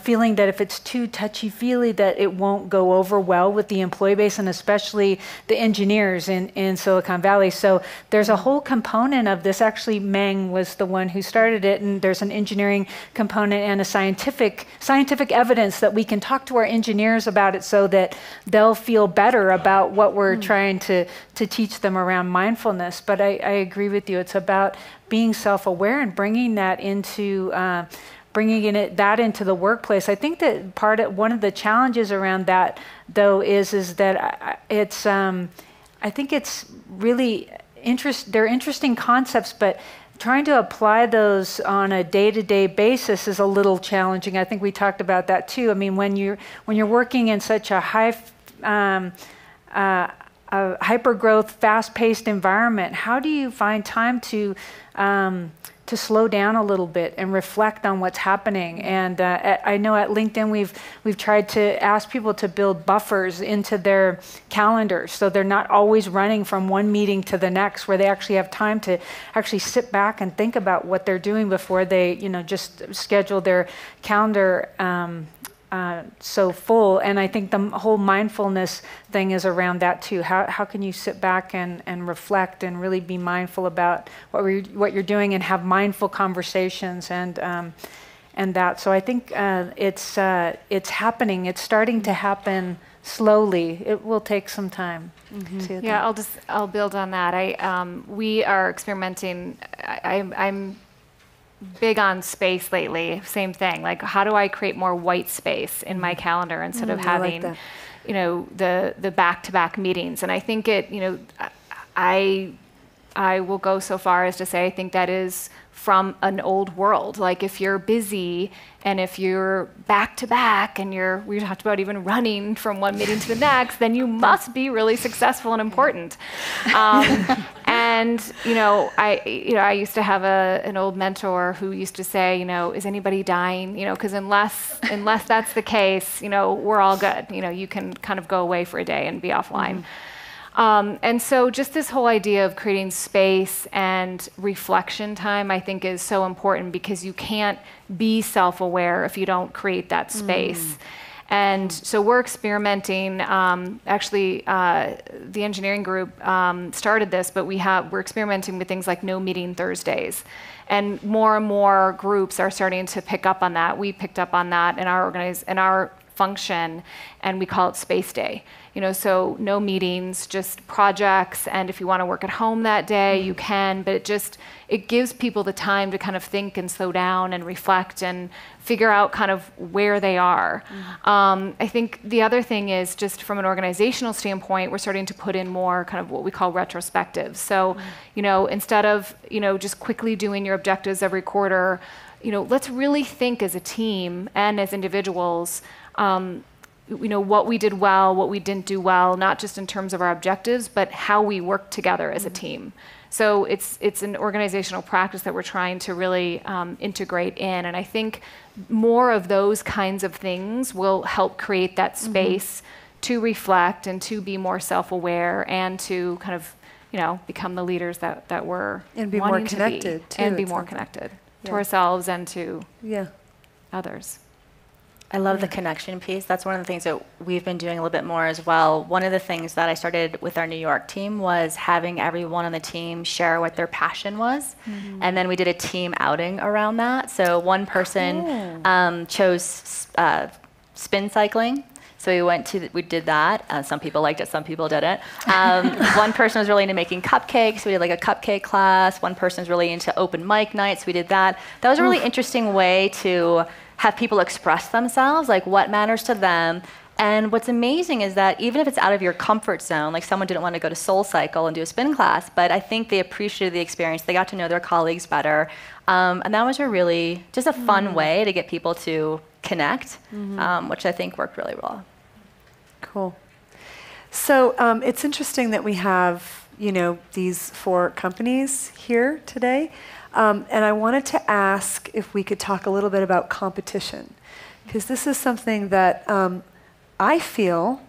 Speaker 2: feeling that if it's too touchy-feely, that it won't go over well with the employee base, and especially the engineers in Silicon Valley. So there's a whole component of this. Actually, Meng was the one who started it, and there's an engineering component and a scientific evidence that we can talk to our engineers about it so that they'll feel better about what we're trying to teach them around mindfulness. But I agree with you. It's about being self-aware and bringing that into that into the workplace. I think that one of the challenges around that, though, is that it's I think it's really they're interesting concepts, but trying to apply those on a day-to-day basis is a little challenging. I think we talked about that too. I mean, when you're working in such a hyper-growth, fast-paced environment, how do you find time to slow down a little bit and reflect on what's happening? And I know at LinkedIn we've tried to ask people to build buffers into their calendars so they're not always running from one meeting to the next, where they actually have time to actually sit back and think about what they're doing before they just schedule their calendar so full. And I think the whole mindfulness thing is around that too. How can you sit back and reflect and really be mindful about what you're doing and have mindful conversations and that. So I think it's happening. It's starting to happen slowly. It will take some time.
Speaker 4: Yeah, I'll build on that. We are experimenting. I'm big on space lately. Same thing. Like, how do I create more white space in my calendar instead of having, the back-to-back meetings? And I think I will go so far as to say I think that is from an old world. Like, if you're busy and if you're back-to-back and we talked about even running from one meeting to the next, then you must be really successful and important. And I used to have an old mentor who used to say, is anybody dying? Because unless that's the case, we're all good. You can kind of go away for a day and be offline. And so just this whole idea of creating space and reflection time, I think, is so important, because you can't be self-aware if you don't create that space. And so we're experimenting. Actually, the engineering group started this, but we're experimenting with things like no meeting Thursdays. And more groups are starting to pick up on that. We picked up on that in our function, and we call it Space Day. So no meetings, just projects, and if you want to work at home that day, you can, but it gives people the time to kind of think and slow down and reflect and figure out kind of where they are. I think the other thing is, just from an organizational standpoint, we're starting to put in more kind of what we call retrospectives. So, instead of, just quickly doing your objectives every quarter, let's really think as a team and as individuals, what we did well, what we didn't do well, not just in terms of our objectives, but how we work together as a team. So it's an organizational practice that we're trying to really integrate in. And I think more of those kinds of things will help create that space to reflect and to be more self-aware and to kind of, become the leaders that we're
Speaker 1: and be more connected
Speaker 4: too, and be more connected to ourselves and to others.
Speaker 5: I love the connection piece. That's one of the things that we've been doing a little bit more as well. One of the things that I started with our New York team was having everyone on the team share what their passion was. And then we did a team outing around that. So one person chose spin cycling. So we did that. Some people liked it, some people didn't. One person was really into making cupcakes. We did like a cupcake class. One person was really into open mic nights. We did that. That was a really interesting way to have people express themselves, like what matters to them. And what's amazing is that even if it's out of your comfort zone, like someone didn't want to go to Soul Cycle and do a spin class, but I think they appreciated the experience. They got to know their colleagues better. And that was just a fun way to get people to connect, which I think worked really well.
Speaker 1: Cool. So it's interesting that we have these 4 companies here today. And I wanted to ask if we could talk a little bit about competition, because this is something that I feel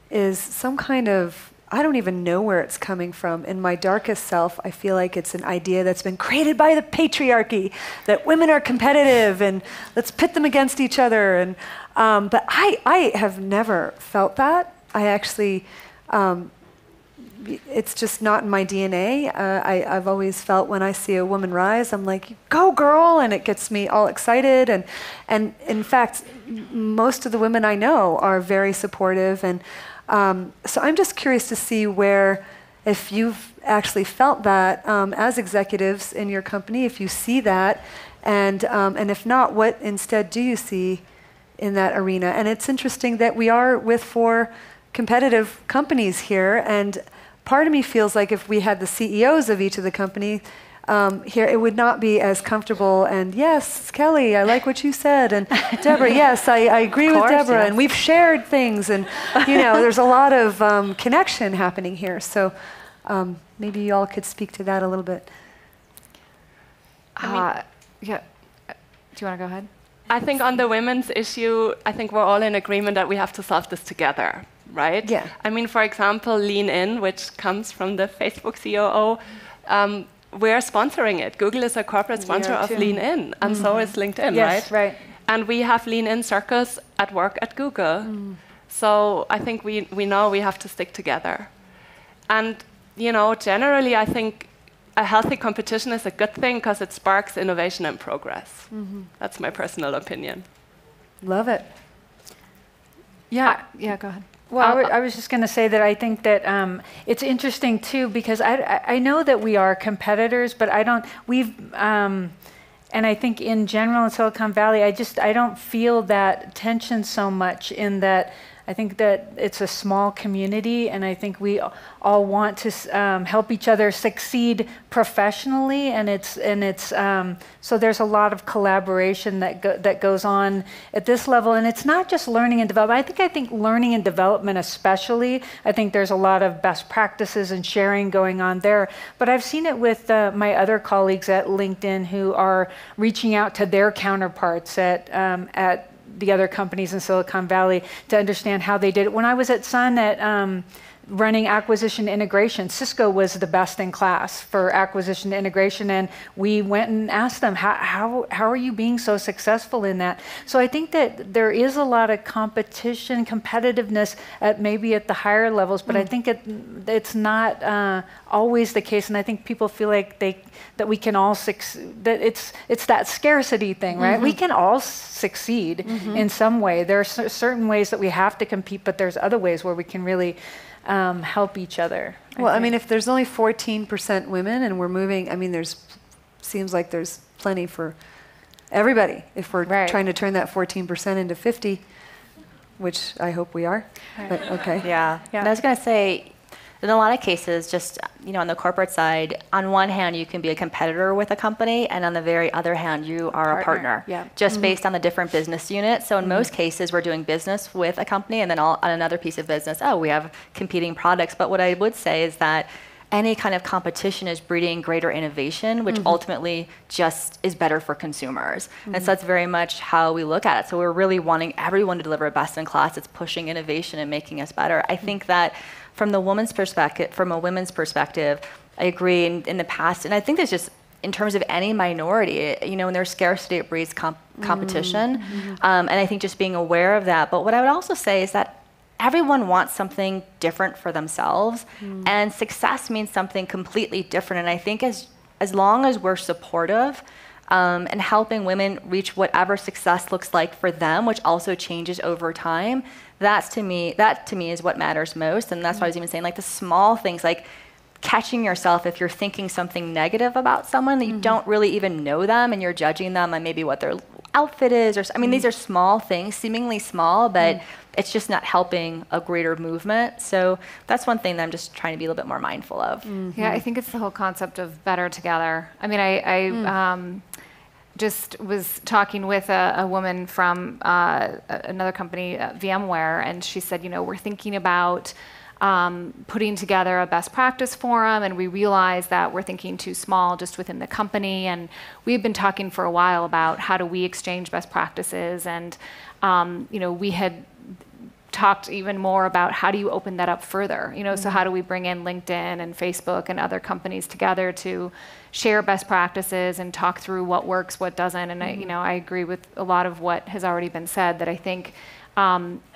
Speaker 1: is some kind of, I don't even know where it's coming from. In my darkest self, I feel like it's an idea that's been created by the patriarchy, that women are competitive and let's pit them against each other. And but I have never felt that. I actually, it's just not in my DNA. I've always felt when I see a woman rise, I'm like, go girl, and it gets me all excited. And in fact, most of the women I know are very supportive. And so I'm just curious to see if you've actually felt that as executives in your company, if you see that, and if not, what instead do you see in that arena? And it's interesting that we are with 4 competitive companies here, and part of me feels like if we had the CEOs of each of the company here, it would not be as comfortable. And yes, Kelly, I like what you said. And Deborah, yes, I agree with Deborah. Yes. And we've shared things. And, there's a lot of connection happening here. So maybe you all could speak to that a little bit.
Speaker 4: Yeah. Do you want to go ahead?
Speaker 3: I think on the women's issue, I think we're all in agreement that we have to solve this together, right?
Speaker 1: Yeah.
Speaker 3: I mean, for example, Lean In, which comes from the Facebook COO, we're sponsoring it. Google is a corporate sponsor of Lean In, and so is LinkedIn,
Speaker 2: yes,
Speaker 3: right? And we have Lean In circles at work at Google. So I think we know we have to stick together. And, generally, I think a healthy competition is a good thing because it sparks innovation and progress. That's my personal opinion.
Speaker 1: Love it.
Speaker 2: Yeah,
Speaker 4: go ahead.
Speaker 2: Well, I was just going to say that I think that it's interesting too, because I know that we are competitors, but and I think in general in Silicon Valley, I don't feel that tension so much, in that I think that it's a small community, and I think we all want to help each other succeed professionally, and so there's a lot of collaboration that goes on at this level, and it's not just learning and development. I think learning and development especially. I think there's a lot of best practices and sharing going on there. But I've seen it with my other colleagues at LinkedIn who are reaching out to their counterparts at the other companies in Silicon Valley to understand how they did it. When I was at Sun running acquisition integration, Cisco was the best in class for acquisition integration, and we went and asked them, how are you being so successful in that? So I think that there is a lot of competitiveness maybe at the higher levels, but I think it's not always the case, and I think people feel like that we can all that it's that scarcity thing, right? We can all succeed in some way. There are certain ways that we have to compete, but there's other ways where we can really help each other.
Speaker 1: Well, I mean, if there's only 14% women and we're moving, I mean, seems like there's plenty for everybody if we're trying to turn that 14% into 50, which I hope we are. But okay.
Speaker 5: Yeah. And I was going to say, in a lot of cases, just on the corporate side, on one hand, you can be a competitor with a company, and on the very other hand, you are a partner, just based on the different business units. So in most cases, we're doing business with a company, and then on another piece of business, we have competing products. But what I would say is that any kind of competition is breeding greater innovation, which ultimately just is better for consumers. And so that's very much how we look at it. So we're really wanting everyone to deliver a best in class. It's pushing innovation and making us better. I think that from a women's perspective, I agree in the past, and I think there's just, in terms of any minority, when there's scarcity, it breeds competition. And I think just being aware of that. But what I would also say is that everyone wants something different for themselves, and success means something completely different. And I think as long as we're supportive and helping women reach whatever success looks like for them, which also changes over time, that to me is what matters most. And that's why I was even saying, like, the small things, like catching yourself if you're thinking something negative about someone that you don't really even know them, and you're judging them on maybe what their outfit is, or these are small things, seemingly small, but it's just not helping a greater movement. So that's one thing that I'm just trying to be a little bit more mindful of.
Speaker 4: Yeah, I think it's the whole concept of better together. I mean, I just was talking with a woman from another company, VMware, and she said, we're thinking about putting together a best practice forum, and we realized that we're thinking too small just within the company. And we've been talking for a while about how do we exchange best practices, and we had talked even more about how do you open that up further. So how do we bring in LinkedIn and Facebook and other companies together to share best practices and talk through what works, what doesn't. And I agree with a lot of what has already been said, that I think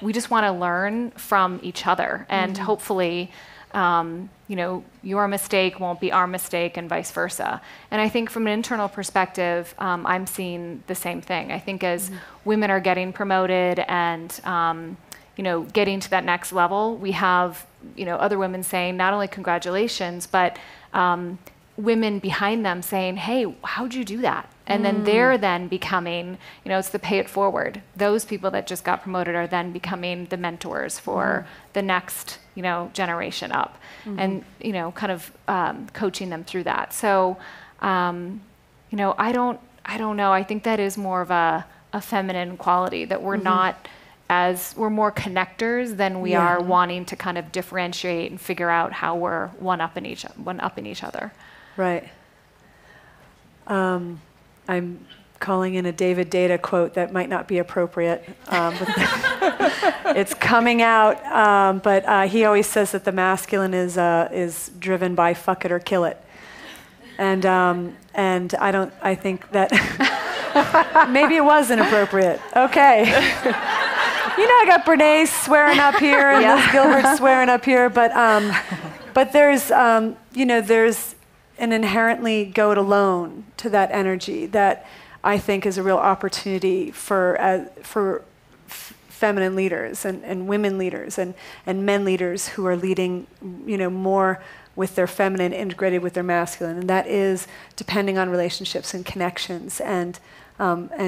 Speaker 4: we just want to learn from each other, and hopefully, your mistake won't be our mistake, and vice versa. And I think from an internal perspective, I'm seeing the same thing. I think as women are getting promoted and getting to that next level, we have other women saying not only congratulations, but women behind them saying, hey, how'd you do that? And then they're then becoming, it's the pay it forward. Those people that just got promoted are then becoming the mentors for the next, generation up, and, kind of coaching them through that. So, I don't know. I think that is more of a feminine quality, that we're not we're more connectors than we are wanting to kind of differentiate and figure out how we're one-upping each other.
Speaker 1: Right. I'm calling in a David Data quote that might not be appropriate. It's coming out, but he always says that the masculine is driven by fuck it or kill it, and I think that maybe it was inappropriate. Okay. I got Brene swearing up here and Liz Gilbert swearing up here, but there's there's an inherently go it alone to that energy that I think is a real opportunity for feminine leaders and women leaders and men leaders who are leading more with their feminine integrated with their masculine, and that is depending on relationships and connections and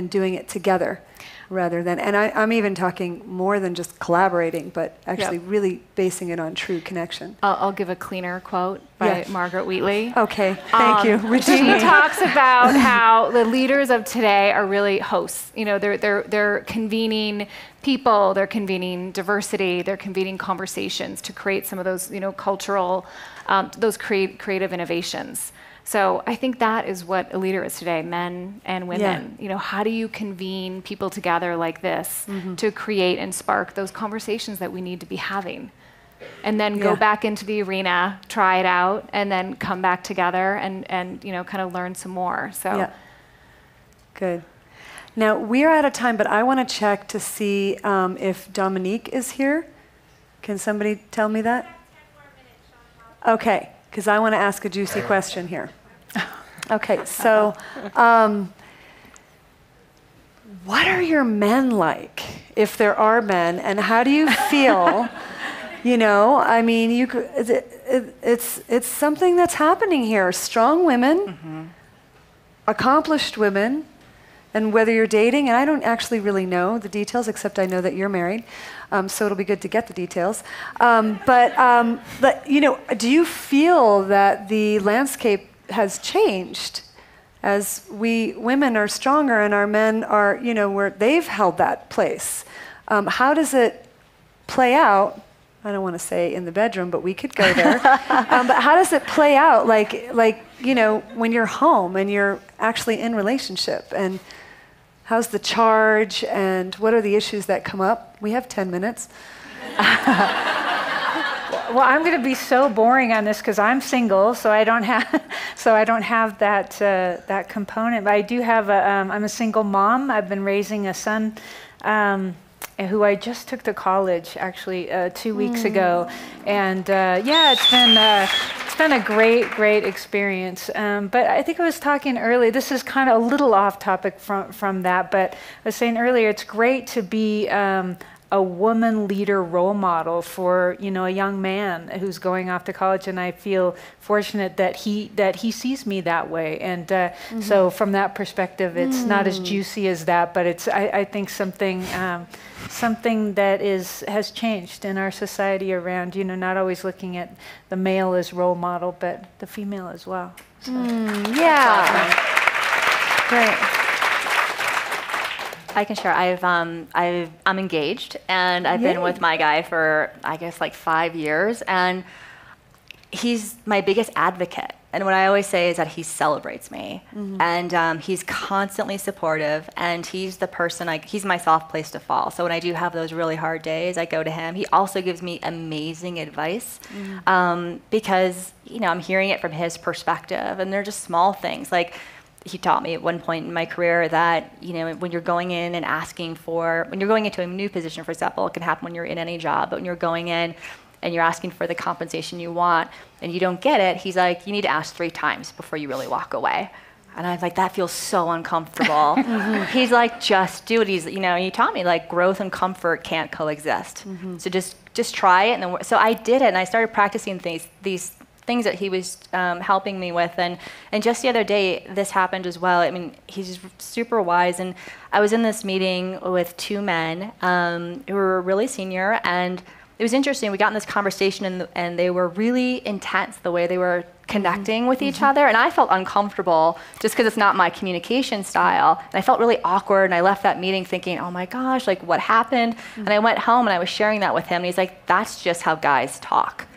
Speaker 1: doing it together. Rather than, and I'm even talking more than just collaborating, but actually really basing it on true connection.
Speaker 4: I'll give a cleaner quote by Margaret Wheatley.
Speaker 1: Okay, thank you.
Speaker 4: She talks about how the leaders of today are really hosts. They're convening people, they're convening diversity, they're convening conversations to create some of those, cultural, those creative innovations. So I think that is what a leader is today, men and women. How do you convene people together like this to create and spark those conversations that we need to be having? And then go back into the arena, try it out, and then come back together and kind of learn some more. So
Speaker 1: good. Now, we're out of time, but I want to check to see if Dominique is here. Can somebody tell me that? Okay. Because I want to ask a juicy question here. Okay, so what are your men like, if there are men, and how do you feel? I mean, it's something that's happening here. Strong women, accomplished women, and whether you're dating, and I don't actually really know the details, except I know that you're married. So it'll be good to get the details. But do you feel that the landscape has changed as we women are stronger and our men are, where they've held that place? How does it play out? I don't want to say in the bedroom, but we could go there. But how does it play out, like when you're home and you're actually in relationship? And how's the charge, and what are the issues that come up? We have 10 minutes.
Speaker 2: Well, I'm going to be so boring on this because I'm single, so I don't have that component. But I do have I'm a single mom. I've been raising a son who I just took to college actually 2 weeks ago, and it's been a great experience. But I think I was talking earlier. This is kind of a little off topic from that, but I was saying earlier it's great to be a woman leader role model for a young man who's going off to college, and I feel fortunate that he sees me that way. And so from that perspective, it's not as juicy as that, but it's I think something that has changed in our society around not always looking at the male as role model, but the female as well. So.
Speaker 1: Yeah.
Speaker 2: Great.
Speaker 5: I can share. I'm engaged, and I've been with my guy for, I guess, like 5 years, and he's my biggest advocate. And what I always say is that he celebrates me, and he's constantly supportive, and he's the person, he's my soft place to fall. So when I do have those really hard days, I go to him. He also gives me amazing advice, because, you know, I'm hearing it from his perspective, and they're just small things. Like, he taught me at one point in my career that, you know, when you're going in and when you're going into a new position, for example, it can happen when you're in any job, but when you're going in and you're asking for the compensation you want and you don't get it, he's like, you need to ask 3 times before you really walk away. And I was like, that feels so uncomfortable. He's like, just do it. You know, he taught me, like, growth and comfort can't coexist. So just try it. And then, so I did it, and I started practicing these things that he was helping me with. And just the other day, this happened as well. I mean, he's super wise. And I was in this meeting with 2 men who were really senior, and it was interesting. We got in this conversation, and they were really intense, the way they were connecting with each other. And I felt uncomfortable just because it's not my communication style. And I felt really awkward. And I left that meeting thinking, oh my gosh, like, what happened? And I went home and I was sharing that with him. And he's like, that's just how guys talk.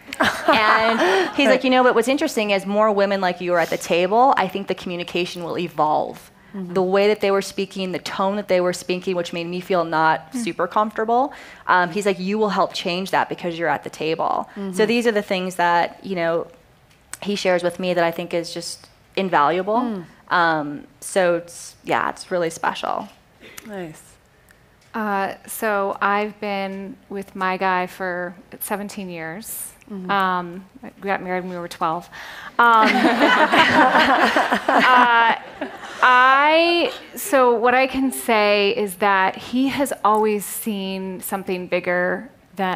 Speaker 5: And he's like, you know, but what's interesting is more women like you are at the table, I think the communication will evolve. The way that they were speaking, the tone that they were speaking, which made me feel not super comfortable. He's like, you will help change that because you're at the table. So these are the things that, you know, he shares with me that I think is just invaluable. So it's really special.
Speaker 1: Nice.
Speaker 4: So I've been with my guy for 17 years. We got married when we were 12. So what I can say is that he has always seen something bigger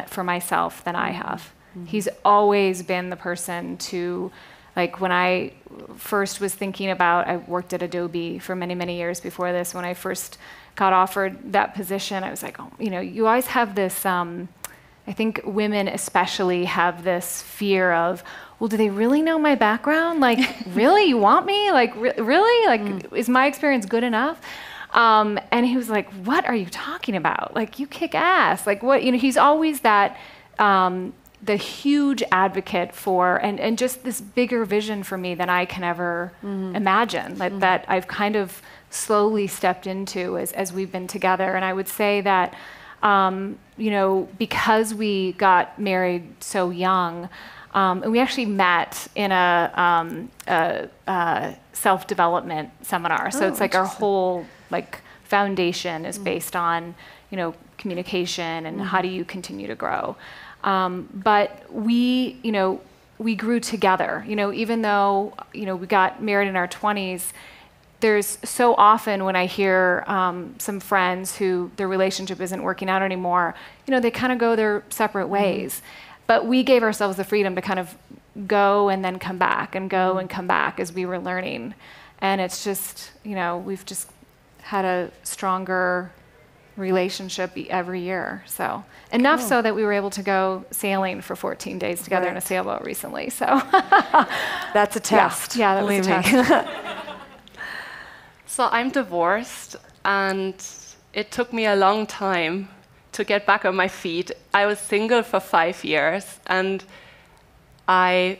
Speaker 4: for myself than I have. He's always been the person to, like, when I first was thinking about, I worked at Adobe for many, many years before this. When I first got offered that position, I was like, oh, you know, you always have this, I think women especially have this fear of, well, do they really know my background? Like, really, you want me? Like, really? Like, is my experience good enough? And he was like, what are you talking about? Like, you kick ass. Like, what? You know, he's always that, the huge advocate for, and just this bigger vision for me than I can ever imagine, that I've kind of slowly stepped into as we've been together. And I would say that, you know, because we got married so young, and we actually met in a self-development seminar. So it's like our whole, like, foundation is based on, you know, communication and how do you continue to grow. But we, you know, we grew together. You know, even though, you know, we got married in our 20s, there's so often when I hear some friends who their relationship isn't working out anymore, you know, they kind of go their separate ways. But we gave ourselves the freedom to kind of go and then come back and go and come back as we were learning. And it's just, you know, we've just had a stronger relationship every year. So enough so that we were able to go sailing for 14 days together in a sailboat recently. So
Speaker 1: that's a test.
Speaker 4: Yeah, that was a test.
Speaker 3: So I'm divorced, and it took me a long time to get back on my feet. I was single for 5 years, and I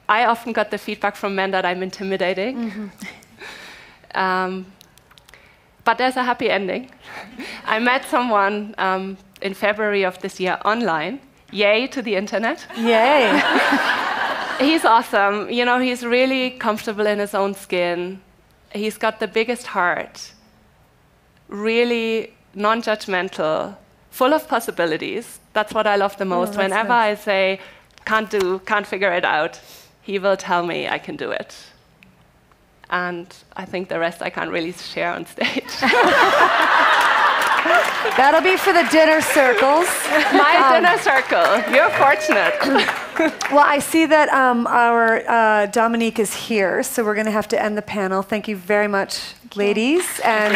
Speaker 3: often got the feedback from men that I'm intimidating. But there's a happy ending. I met someone in February of this year online. Yay to the internet.
Speaker 1: Yay.
Speaker 3: He's awesome. You know, he's really comfortable in his own skin. He's got the biggest heart, really non-judgmental, full of possibilities. That's what I love the most. Whenever I say, can't figure it out, he will tell me I can do it. And I think the rest I can't really share on stage.
Speaker 1: That'll be for the dinner circles.
Speaker 3: My dinner circle. You're fortunate.
Speaker 1: Well, I see that our Dominique is here, so we're going to have to end the panel. Thank you very much, ladies. And